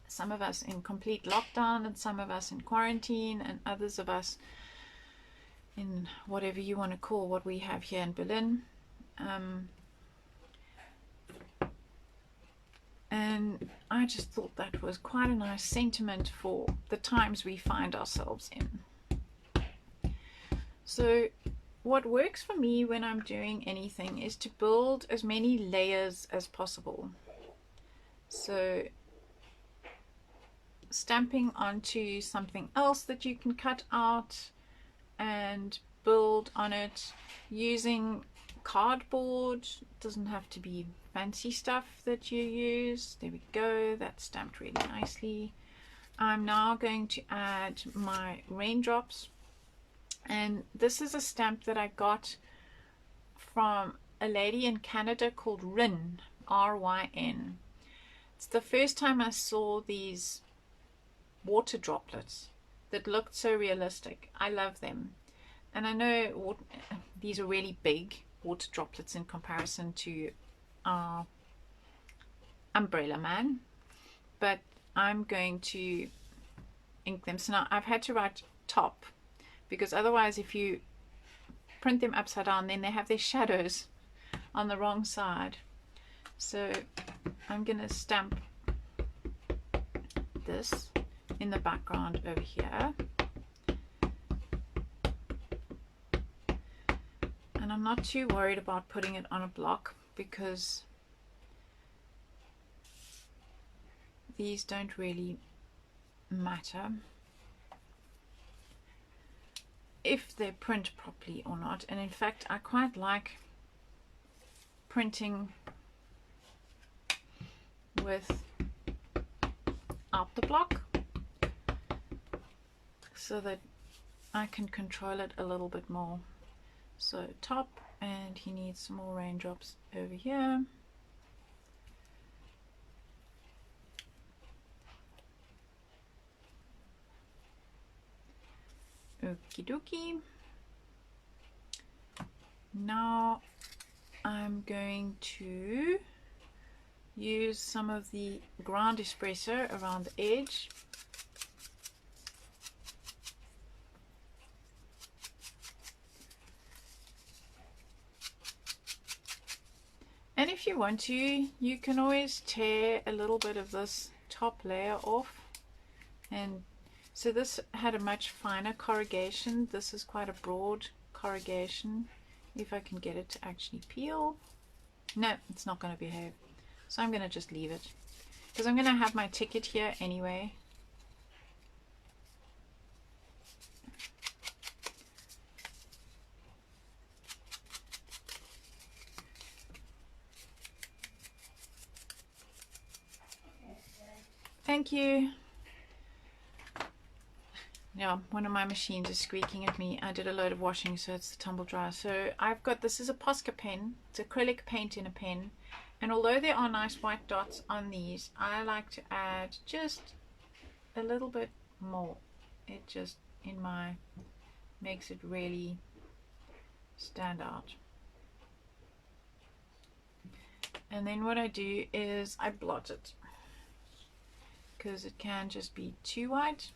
some of us in complete lockdown and some of us in quarantine and others of us in whatever you want to call what we have here in Berlin. And I just thought that was quite a nice sentiment for the times we find ourselves in. So what works for me when I'm doing anything is to build as many layers as possible. So stamping onto something else that you can cut out and build on it using cardboard. Doesn't have to be fancy stuff that you use. There we go, that's stamped really nicely. I'm now going to add my raindrops, and this is a stamp that I got from a lady in Canada called Ryn, R-Y-N. It's the first time I saw these water droplets that looked so realistic. I love them, and I know these are really big, water droplets in comparison to our umbrella man, but I'm going to ink them. So now I've had to write top, because otherwise if you print them upside down, then they have their shadows on the wrong side. So I'm going to stamp this in the background over here, and I'm not too worried about putting it on a block because these don't really matter if they print properly or not. And in fact, I quite like printing with out the block so that I can control it a little bit more. So top, and he needs some more raindrops over here. Okie dokie. Now I'm going to use some of the ground espresso around the edge. And if you want to, you can always tear a little bit of this top layer off. And so this had a much finer corrugation. This is quite a broad corrugation. If I can get it to actually peel. No, it's not going to behave. So I'm going to just leave it, because I'm going to have my ticket here anyway. Thank you. Yeah, one of my machines is squeaking at me. I did a load of washing, so it's the tumble dryer. So I've got, this is a Posca pen. It's acrylic paint in a pen. And although there are nice white dots on these, I like to add just a little bit more. It just, makes it really stand out. And then what I do is I blot it, because it can just be too white.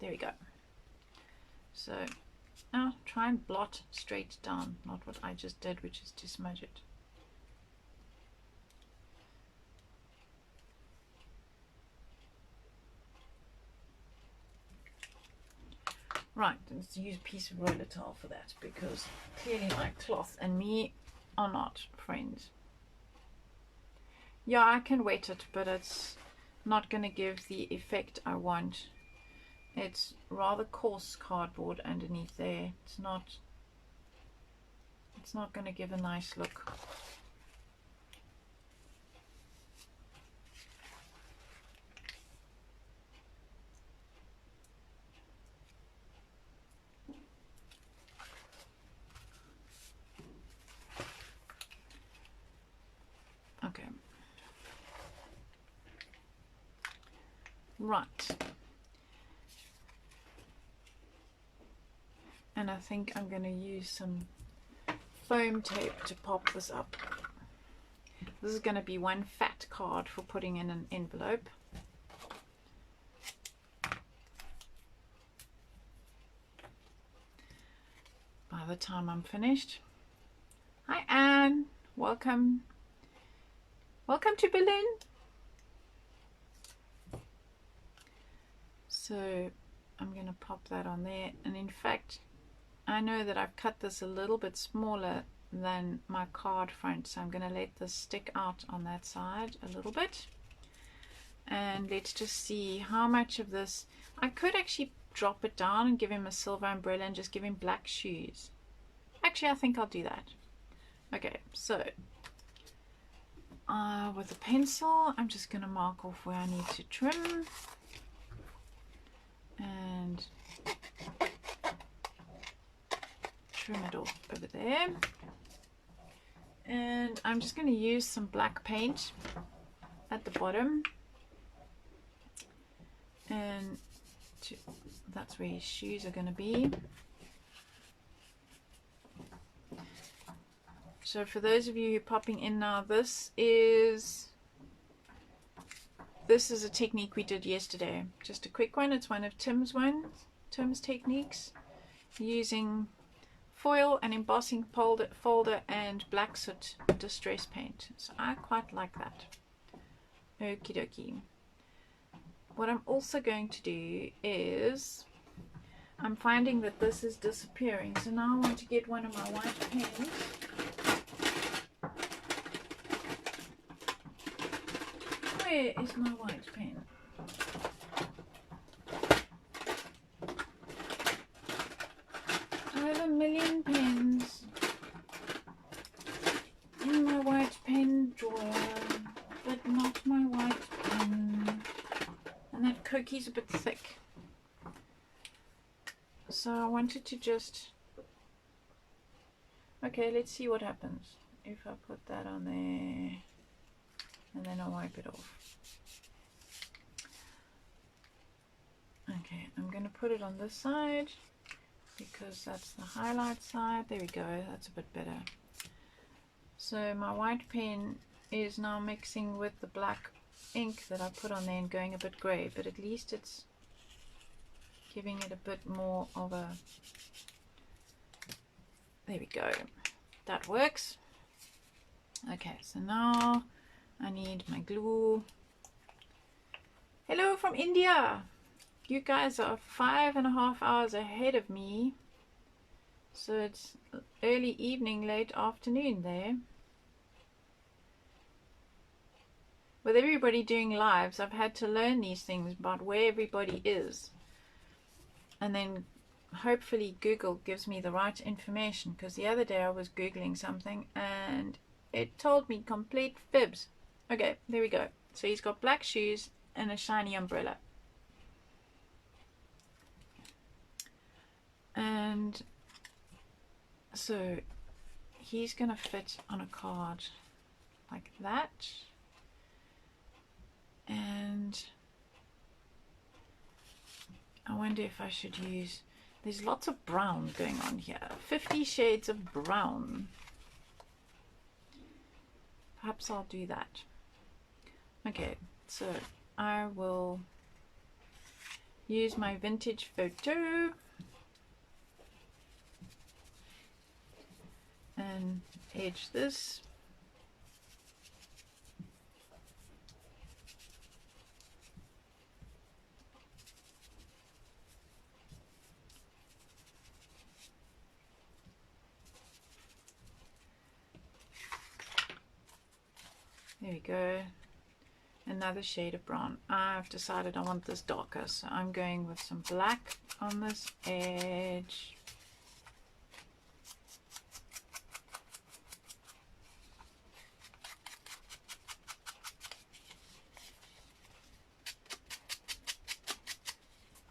There we go. So now try and blot straight down, not what I just did, which is to smudge it. Right, let's use a piece of roller towel for that, because clearly my cloth and me are not friends. Yeah, I can wet it, but it's not going to give the effect I want. It's rather coarse cardboard underneath there. It's not going to give a nice look. Okay. Right. And I think I'm going to use some foam tape to pop this up. This is going to be one fat card for putting in an envelope. By the time I'm finished. Hi Anne, welcome. Welcome to Berlin. So I'm going to pop that on there, and in fact I know that I've cut this a little bit smaller than my card front, so I'm going to let this stick out on that side a little bit. And let's just see how much of this. I could actually drop it down and give him a silver umbrella and just give him black shoes. Actually, I think I'll do that. Okay, so with a pencil I'm just going to mark off where I need to trim, and trim it off over there. And I'm just going to use some black paint at the bottom, and that's where his shoes are going to be. So for those of you who are popping in now, this is a technique we did yesterday. Just a quick one. It's one of Tim's techniques, using foil and embossing folder and black soot distress paint. So I quite like that. Okie dokie. What I'm also going to do is, I'm finding that this is disappearing, so now I want to get one of my white pens. Where is my white pen? I have a million pens in my white pen drawer, but not my white pen. And that cookie's a bit thick. So I wanted to just... Okay, let's see what happens if I put that on there and then I wipe it off. Okay, I'm going to put it on this side because that's the highlight side. There we go, that's a bit better. So my white pen is now mixing with the black ink that I put on there and going a bit grey, but at least it's giving it a bit more of a... There we go, that works. Okay, so now I need my glue. Hello from India. You guys are 5.5 hours ahead of me, so it's early evening, late afternoon there. With everybody doing lives, I've had to learn these things about where everybody is, and then hopefully Google gives me the right information, because the other day I was Googling something and it told me complete fibs. Okay, there we go. So he's got black shoes and a shiny umbrella. And so he's going to fit on a card like that. And I wonder if I should use... There's lots of brown going on here. 50 shades of brown. Perhaps I'll do that. Okay, so I will use my vintage photo and edge this. There we go. Another shade of brown. I've decided I want this darker, so I'm going with some black on this edge.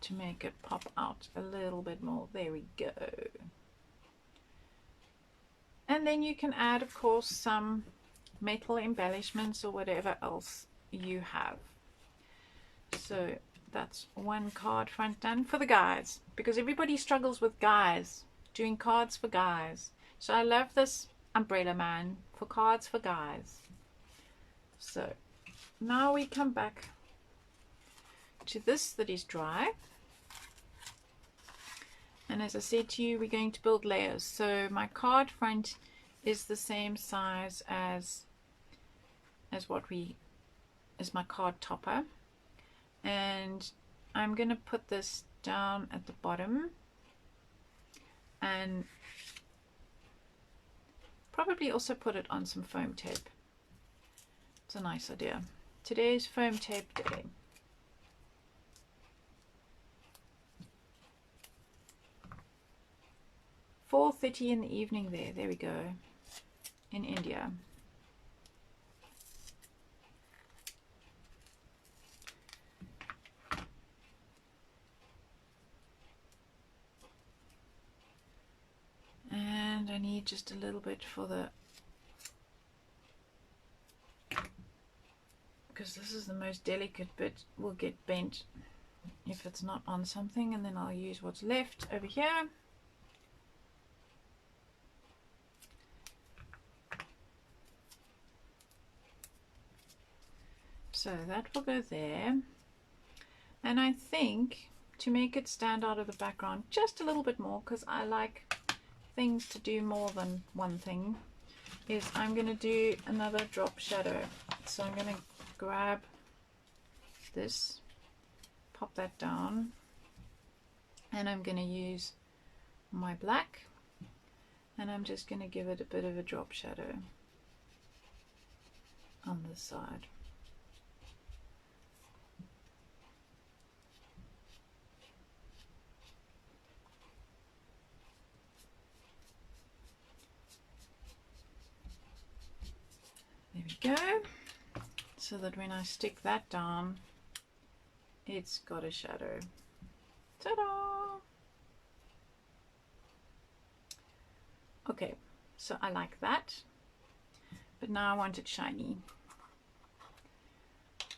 To make it pop out a little bit more. There we go. And then you can add, of course, some metal embellishments or whatever else you have. So that's one card front done for the guys, because everybody struggles with guys, doing cards for guys. So I love this umbrella man for cards for guys. So now we come back to this that is dry. And as I said to you, we're going to build layers. So my card front is the same size as my card topper, and I'm going to put this down at the bottom and probably also put it on some foam tape. It's a nice idea. Today's foam tape day. "4:30 in the evening there we go, in India. And I need just a little bit for the, because this is the most delicate bit, will get bent if it's not on something, and then I'll use what's left over here. So that will go there. And I think to make it stand out of the background just a little bit more, because I like things to do more than one thing, is I'm going to do another drop shadow. So I'm going to grab this, pop that down, and I'm going to use my black, and I'm just going to give it a bit of a drop shadow on this side. There we go, so that when I stick that down, it's got a shadow. Ta-da! Okay, so I like that, but now I want it shiny.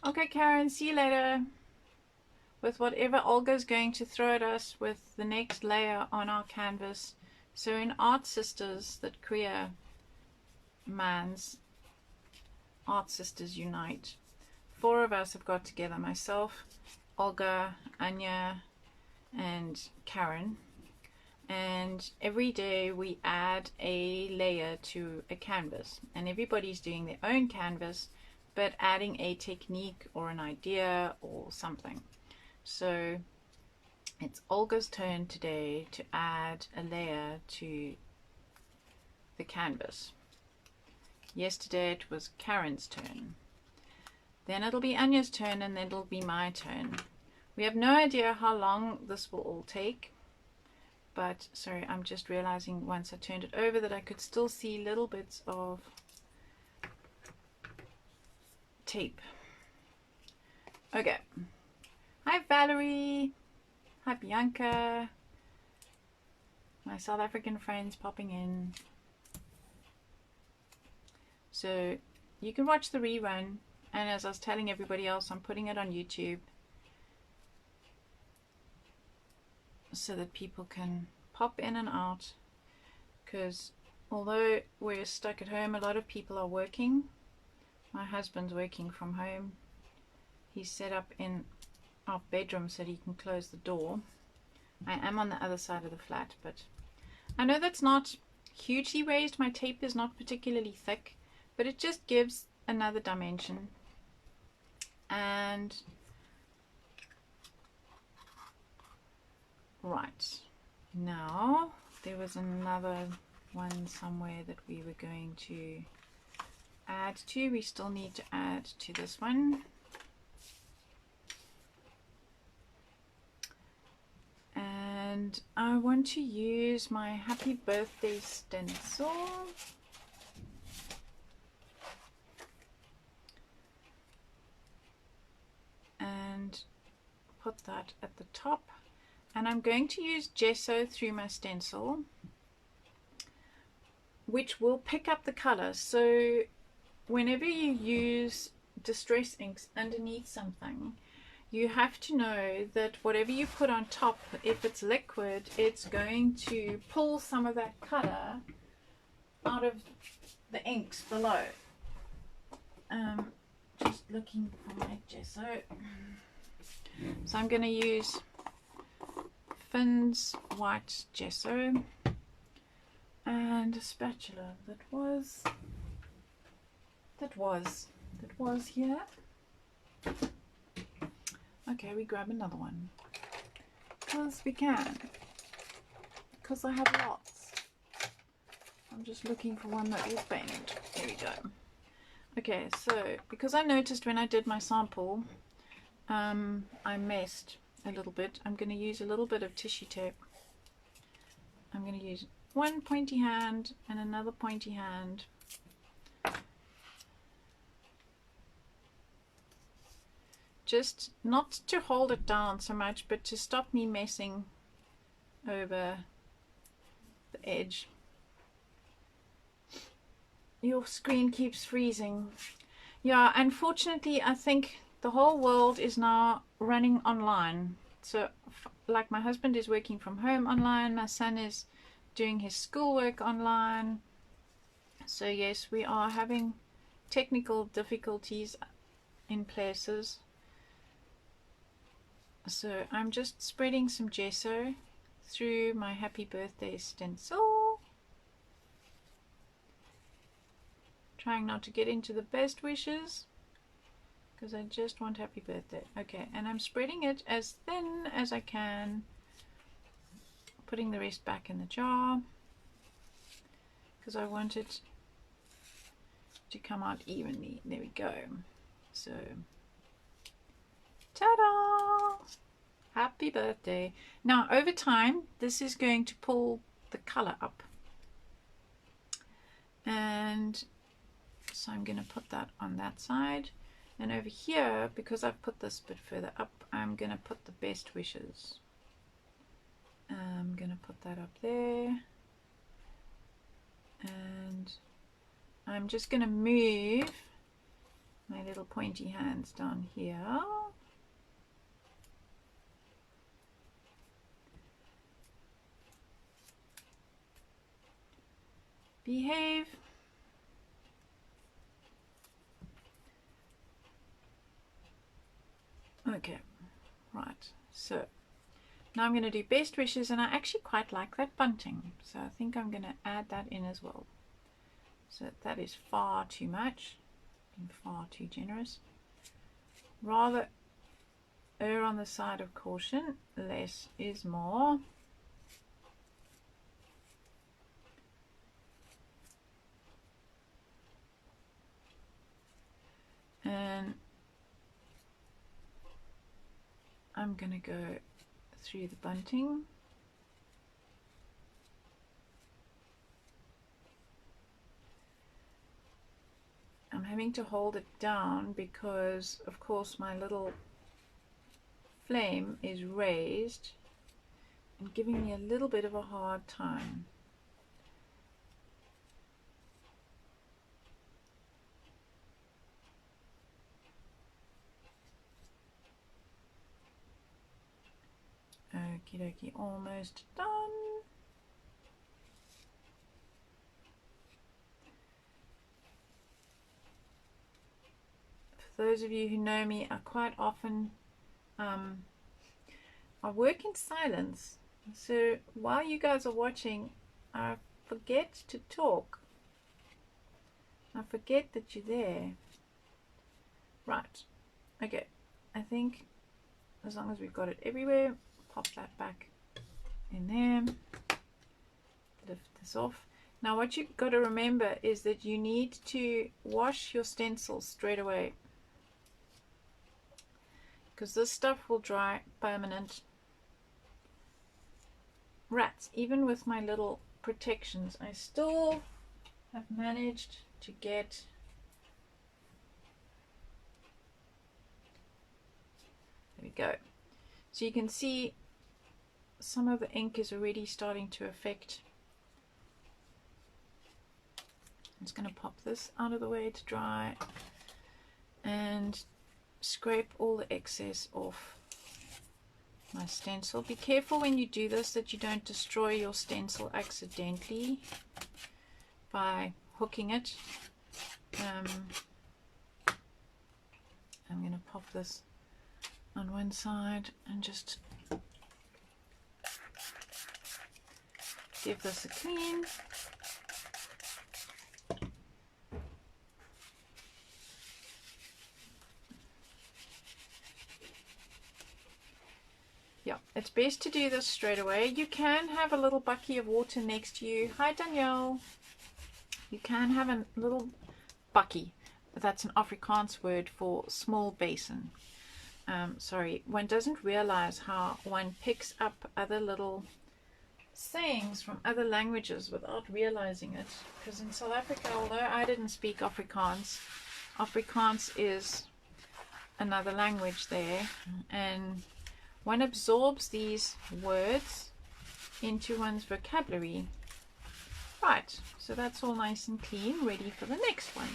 Okay, Karen, see you later with whatever Olga's going to throw at us with the next layer on our canvas. So in Art Sisters, that queer man's Art Sisters Unite, 4 of us have got together, myself, Olga, Anya, and Karen, and every day we add a layer to a canvas, and everybody's doing their own canvas but adding a technique or an idea or something. So it's Olga's turn today to add a layer to the canvas. Yesterday it was Karen's turn. Then it'll be Anya's turn, and then it'll be my turn. We have no idea how long this will all take, but sorry, I'm just realizing once I turned it over that I could still see little bits of tape. Okay. Hi Valerie. Hi Bianca. My South African friends popping in. So you can watch the rerun, and as I was telling everybody else, I'm putting it on YouTube so that people can pop in and out, because although we're stuck at home, a lot of people are working. My husband's working from home. He's set up in our bedroom so that he can close the door. I am on the other side of the flat, but I know that's not hugely raised. My tape is not particularly thick, but it just gives another dimension. And right now there was another one somewhere that we were going to add to. We still need to add to this one. And I want to use my happy birthday stencil. And put that at the top. And I'm going to use gesso through my stencil, which will pick up the color. So whenever you use distress inks underneath something, you have to know that whatever you put on top, if it's liquid, it's going to pull some of that color out of the inks below. Just looking for my gesso. So I'm going to use Finn's white gesso and a spatula that was here. Okay, we grab another one because we can, because I have lots. I'm just looking for one that will bend. There we go. Okay, so because I noticed when I did my sample, I messed a little bit. I'm going to use a little bit of tissue tape. I'm going to use one pointy hand and another pointy hand. Just not to hold it down so much, but to stop me messing over the edge. Your screen keeps freezing. Yeah, unfortunately, I think the whole world is now running online. So, like, my husband is working from home online, my son is doing his schoolwork online. So yes, we are having technical difficulties. in places. So I'm just spreading some gesso through my happy birthday stencil, trying not to get into the best wishes because I just want happy birthday. Okay, and I'm spreading it as thin as I can, putting the rest back in the jar because I want it to come out evenly. There we go. So, ta-da! Happy birthday. Now, over time, this is going to pull the color up. And so I'm going to put that on that side. And over here, because I've put this a bit further up, I'm going to put the best wishes. I'm going to put that up there. And I'm just going to move my little pointy hands down here. Behave. Okay, right, so now I'm going to do best wishes, and I actually quite like that bunting, so I think I'm going to add that in as well. So that is far too much and far too generous. Rather err on the side of caution. Less is more. And I'm going to go through the bunting. I'm having to hold it down because, of course, my little flame is raised and giving me a little bit of a hard time. Okie dokie, almost done. For those of you who know me, I quite often I work in silence. So while you guys are watching, I forget to talk. I forget that you're there. Right. Okay. I think as long as we've got it everywhere, pop that back in there. Lift this off. Now what you've got to remember is that you need to wash your stencils straight away, because this stuff will dry permanent. Rats, even with my little protections, I still have managed to get there we go. So you can see some of the ink is already starting to affect. I'm just going to pop this out of the way to dry and scrape all the excess off my stencil. Be careful when you do this that you don't destroy your stencil accidentally by hooking it. I'm going to pop this on one side and just give this a clean. Yeah, it's best to do this straight away. You can have a little bucket of water next to you. Hi Danielle. You can have a little bucket. That's an Afrikaans word for small basin. Sorry, one doesn't realize how one picks up other little sayings from other languages without realizing it. Because in South Africa, although I didn't speak Afrikaans, Afrikaans is another language there, and one absorbs these words into one's vocabulary. Right, so that's all nice and clean, ready for the next one.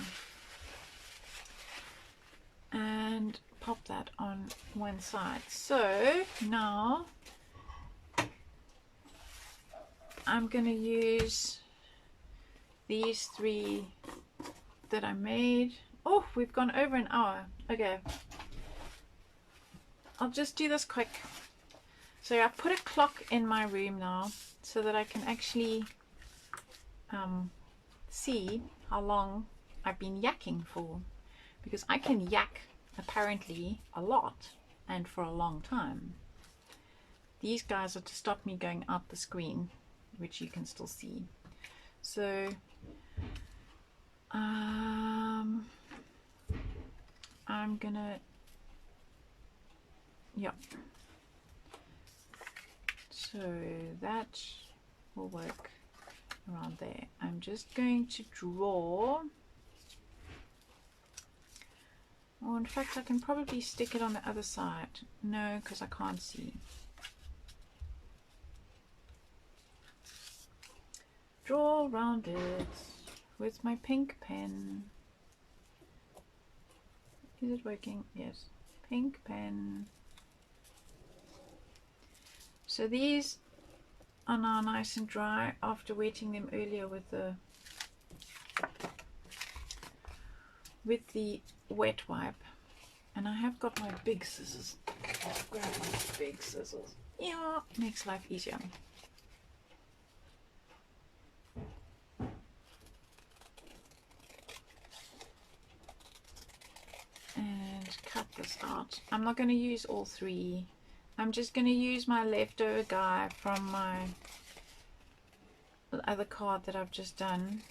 And pop that on one side. So now I'm going to use these three that I made Oh, we've gone over an hour. Okay. I'll just do this quick. So I put a clock in my room now so that I can actually see how long I've been yakking for, because I can yak apparently a lot and for a long time. These guys are to stop me going out the screen, which you can still see. So I'm gonna, yeah, so that will work around there. I'm just going to draw, or in fact I can probably stick it on the other side. No, because I can't see. Draw around it with my pink pen. Is it working? Yes. Pink pen. So these are now nice and dry after wetting them earlier with the wet wipe. And I have got my big scissors. I'll grab my big scissors. Yeah, makes life easier. And cut this out. I'm not going to use all three. I'm just going to use my leftover guy from my other card that I've just done,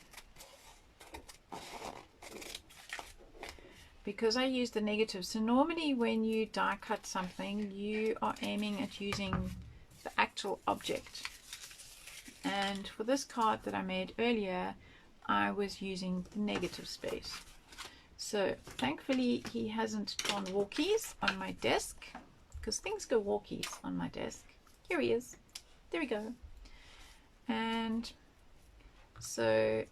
because I use the negative. So normally when you die cut something, you are aiming at using the actual object, and for this card that I made earlier, I was using the negative space. So thankfully he hasn't gone walkies on my desk, because things go walkies on my desk. Here he is. There we go. And so,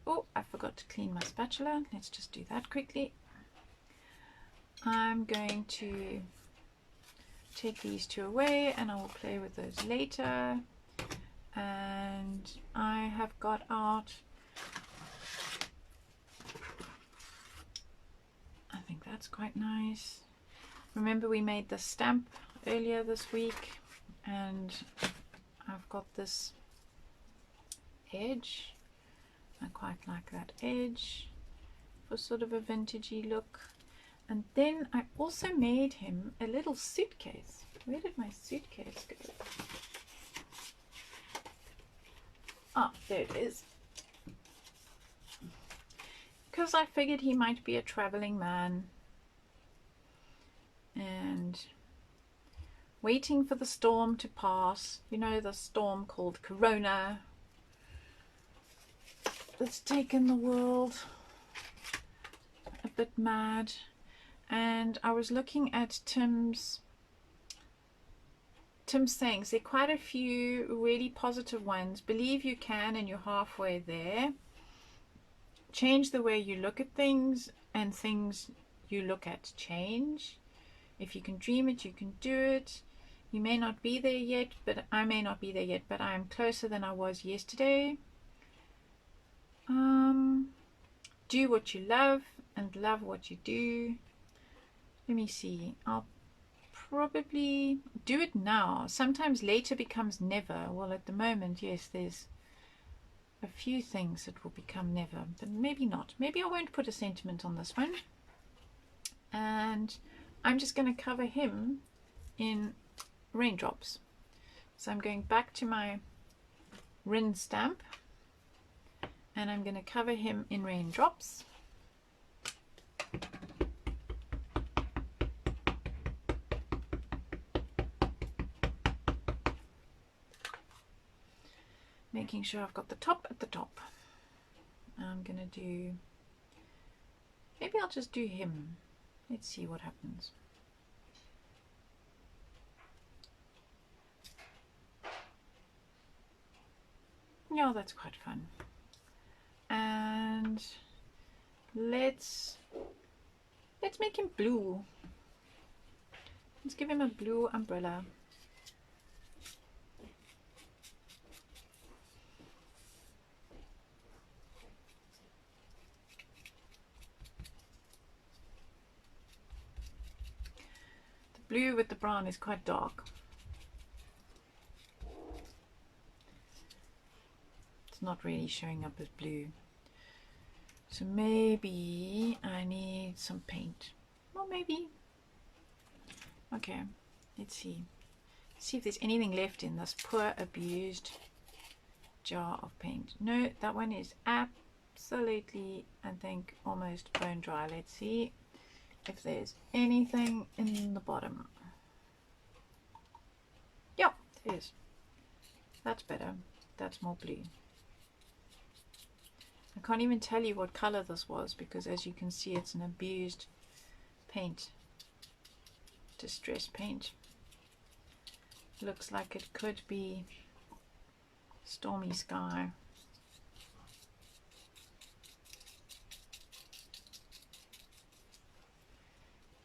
oh, I forgot to clean my spatula. Let's just do that quickly. I'm going to take these two away and I will play with those later. And I have got out, I think that's quite nice. Remember we made the stamp earlier this week, and I've got this edge. I quite like that edge for sort of a vintagey look. And then I also made him a little suitcase. Where did my suitcase go? Ah, there it is. Because I figured he might be a traveling man and waiting for the storm to pass. You know, the storm called Corona that's taken the world a bit mad. And I was looking at Tim's sayings. There are quite a few really positive ones. Believe you can, and you're halfway there. Change the way you look at things, and things you look at change. If you can dream it, you can do it. You may not be there yet, but I may not be there yet, but I am closer than I was yesterday. Do what you love and love what you do. Let me see. I'll probably do it now. Sometimes later becomes never. Well, at the moment, yes, there's a few things that will become never, but maybe not. Maybe I won't put a sentiment on this one. And I'm just going to cover him in raindrops. So I'm going back to my Rin stamp and I'm going to cover him in raindrops. Making sure I've got the top at the top. I'm going to do, maybe I'll just do him. Let's see what happens. Yeah, that's quite fun. And let's make him blue. Let's give him a blue umbrella. blue with the brown is quite dark. It's not really showing up as blue. So maybe I need some paint. Well, maybe. Okay, let's see. See if there's anything left in this poor abused jar of paint. No, that one is absolutely, I think, almost bone dry. Let's see if there's anything in the bottom. Yeah, there is. That's better. That's more blue. I can't even tell you what color this was because, as you can see, it's an abused paint. Distress paint. Looks like it could be stormy sky.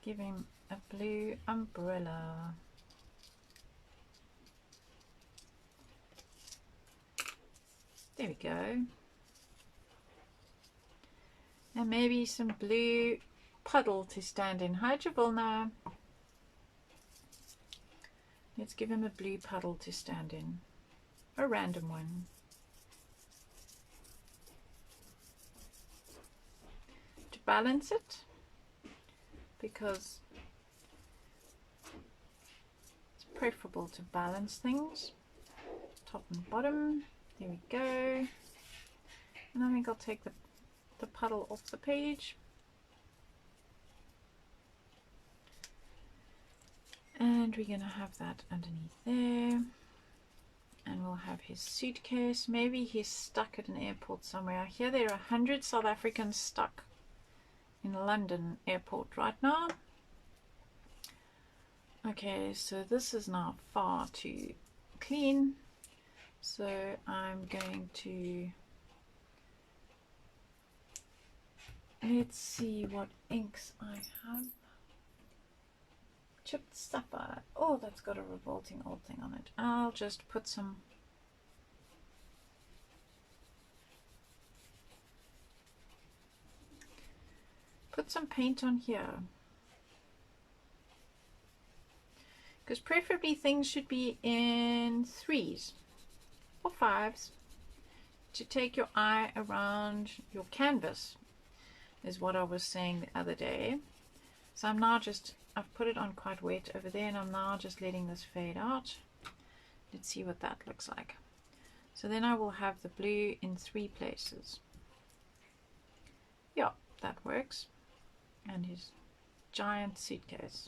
Give him a blue umbrella. There we go. And maybe some blue puddle to stand in. Hi, Javilna. Let's give him a blue puddle to stand in. A random one. To balance it, because it's preferable to balance things. Top and bottom. There we go. And I think I'll take the puddle off the page. And we're going to have that underneath there. And we'll have his suitcase. Maybe he's stuck at an airport somewhere. I hear there are 100 South Africans stuck in London airport right now. Okay, so this is now far too clean. So I'm going to, let's see what inks I have. Chipped sapphire. Oh, that's got a revolting old thing on it. I'll just put some paint on here, because preferably things should be in 3s or 5s to take your eye around your canvas, is what I was saying the other day. So I'm now just, I've put it on quite wet over there, and I'm now just letting this fade out. Let's see what that looks like. So then I will have the blue in 3 places. Yeah, that works. And his giant suitcase.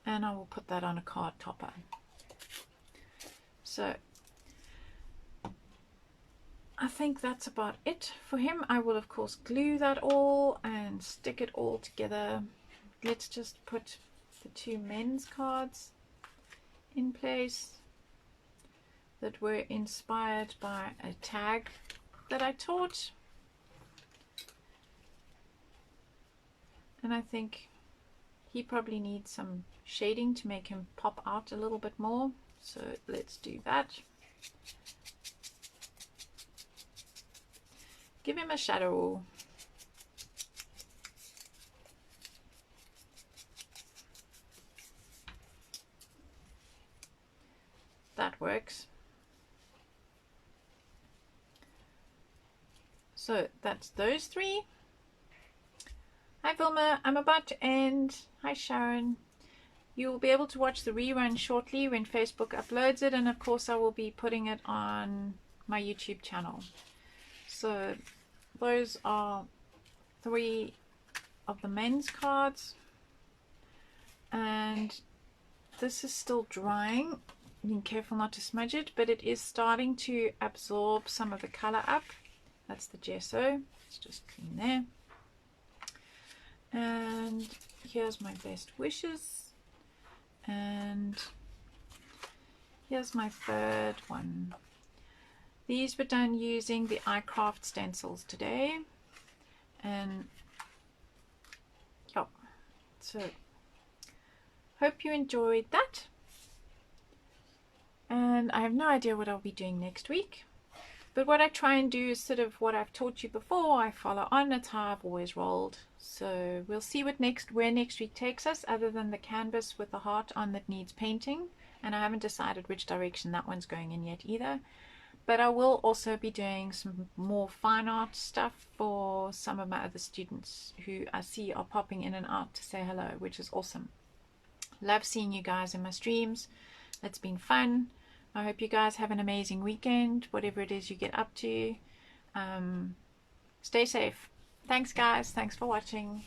And I will put that on a card topper. So I think that's about it for him. I will of course glue that all and stick it all together. Let's just put the 2 men's cards in place that were inspired by a tag that I taught. And I think he probably needs some shading to make him pop out a little bit more. So let's do that. Give him a shadow. That works. So that's those 3. Hi Vilma, I'm about to end. Hi Sharon. You will be able to watch the rerun shortly when Facebook uploads it, and of course I will be putting it on my YouTube channel. So those are 3 of the men's cards, and this is still drying. Being careful not to smudge it, but it is starting to absorb some of the color up. That's the gesso. It's just clean there. And here's my best wishes, and here's my 3rd one. These were done using the iCraft stencils today, and yeah, so hope you enjoyed that. And I have no idea what I'll be doing next week. But what I try and do is sort of what I've taught you before. I follow on. It's how I've always rolled. So we'll see where next week takes us, other than the canvas with the heart on that needs painting. And I haven't decided which direction that one's going in yet either. But I will also be doing some more fine art stuff for some of my other students who I see are popping in and out to say hello, which is awesome. Love seeing you guys in my streams. It's been fun. I hope you guys have an amazing weekend, whatever it is you get up to. Stay safe. Thanks, guys. Thanks for watching.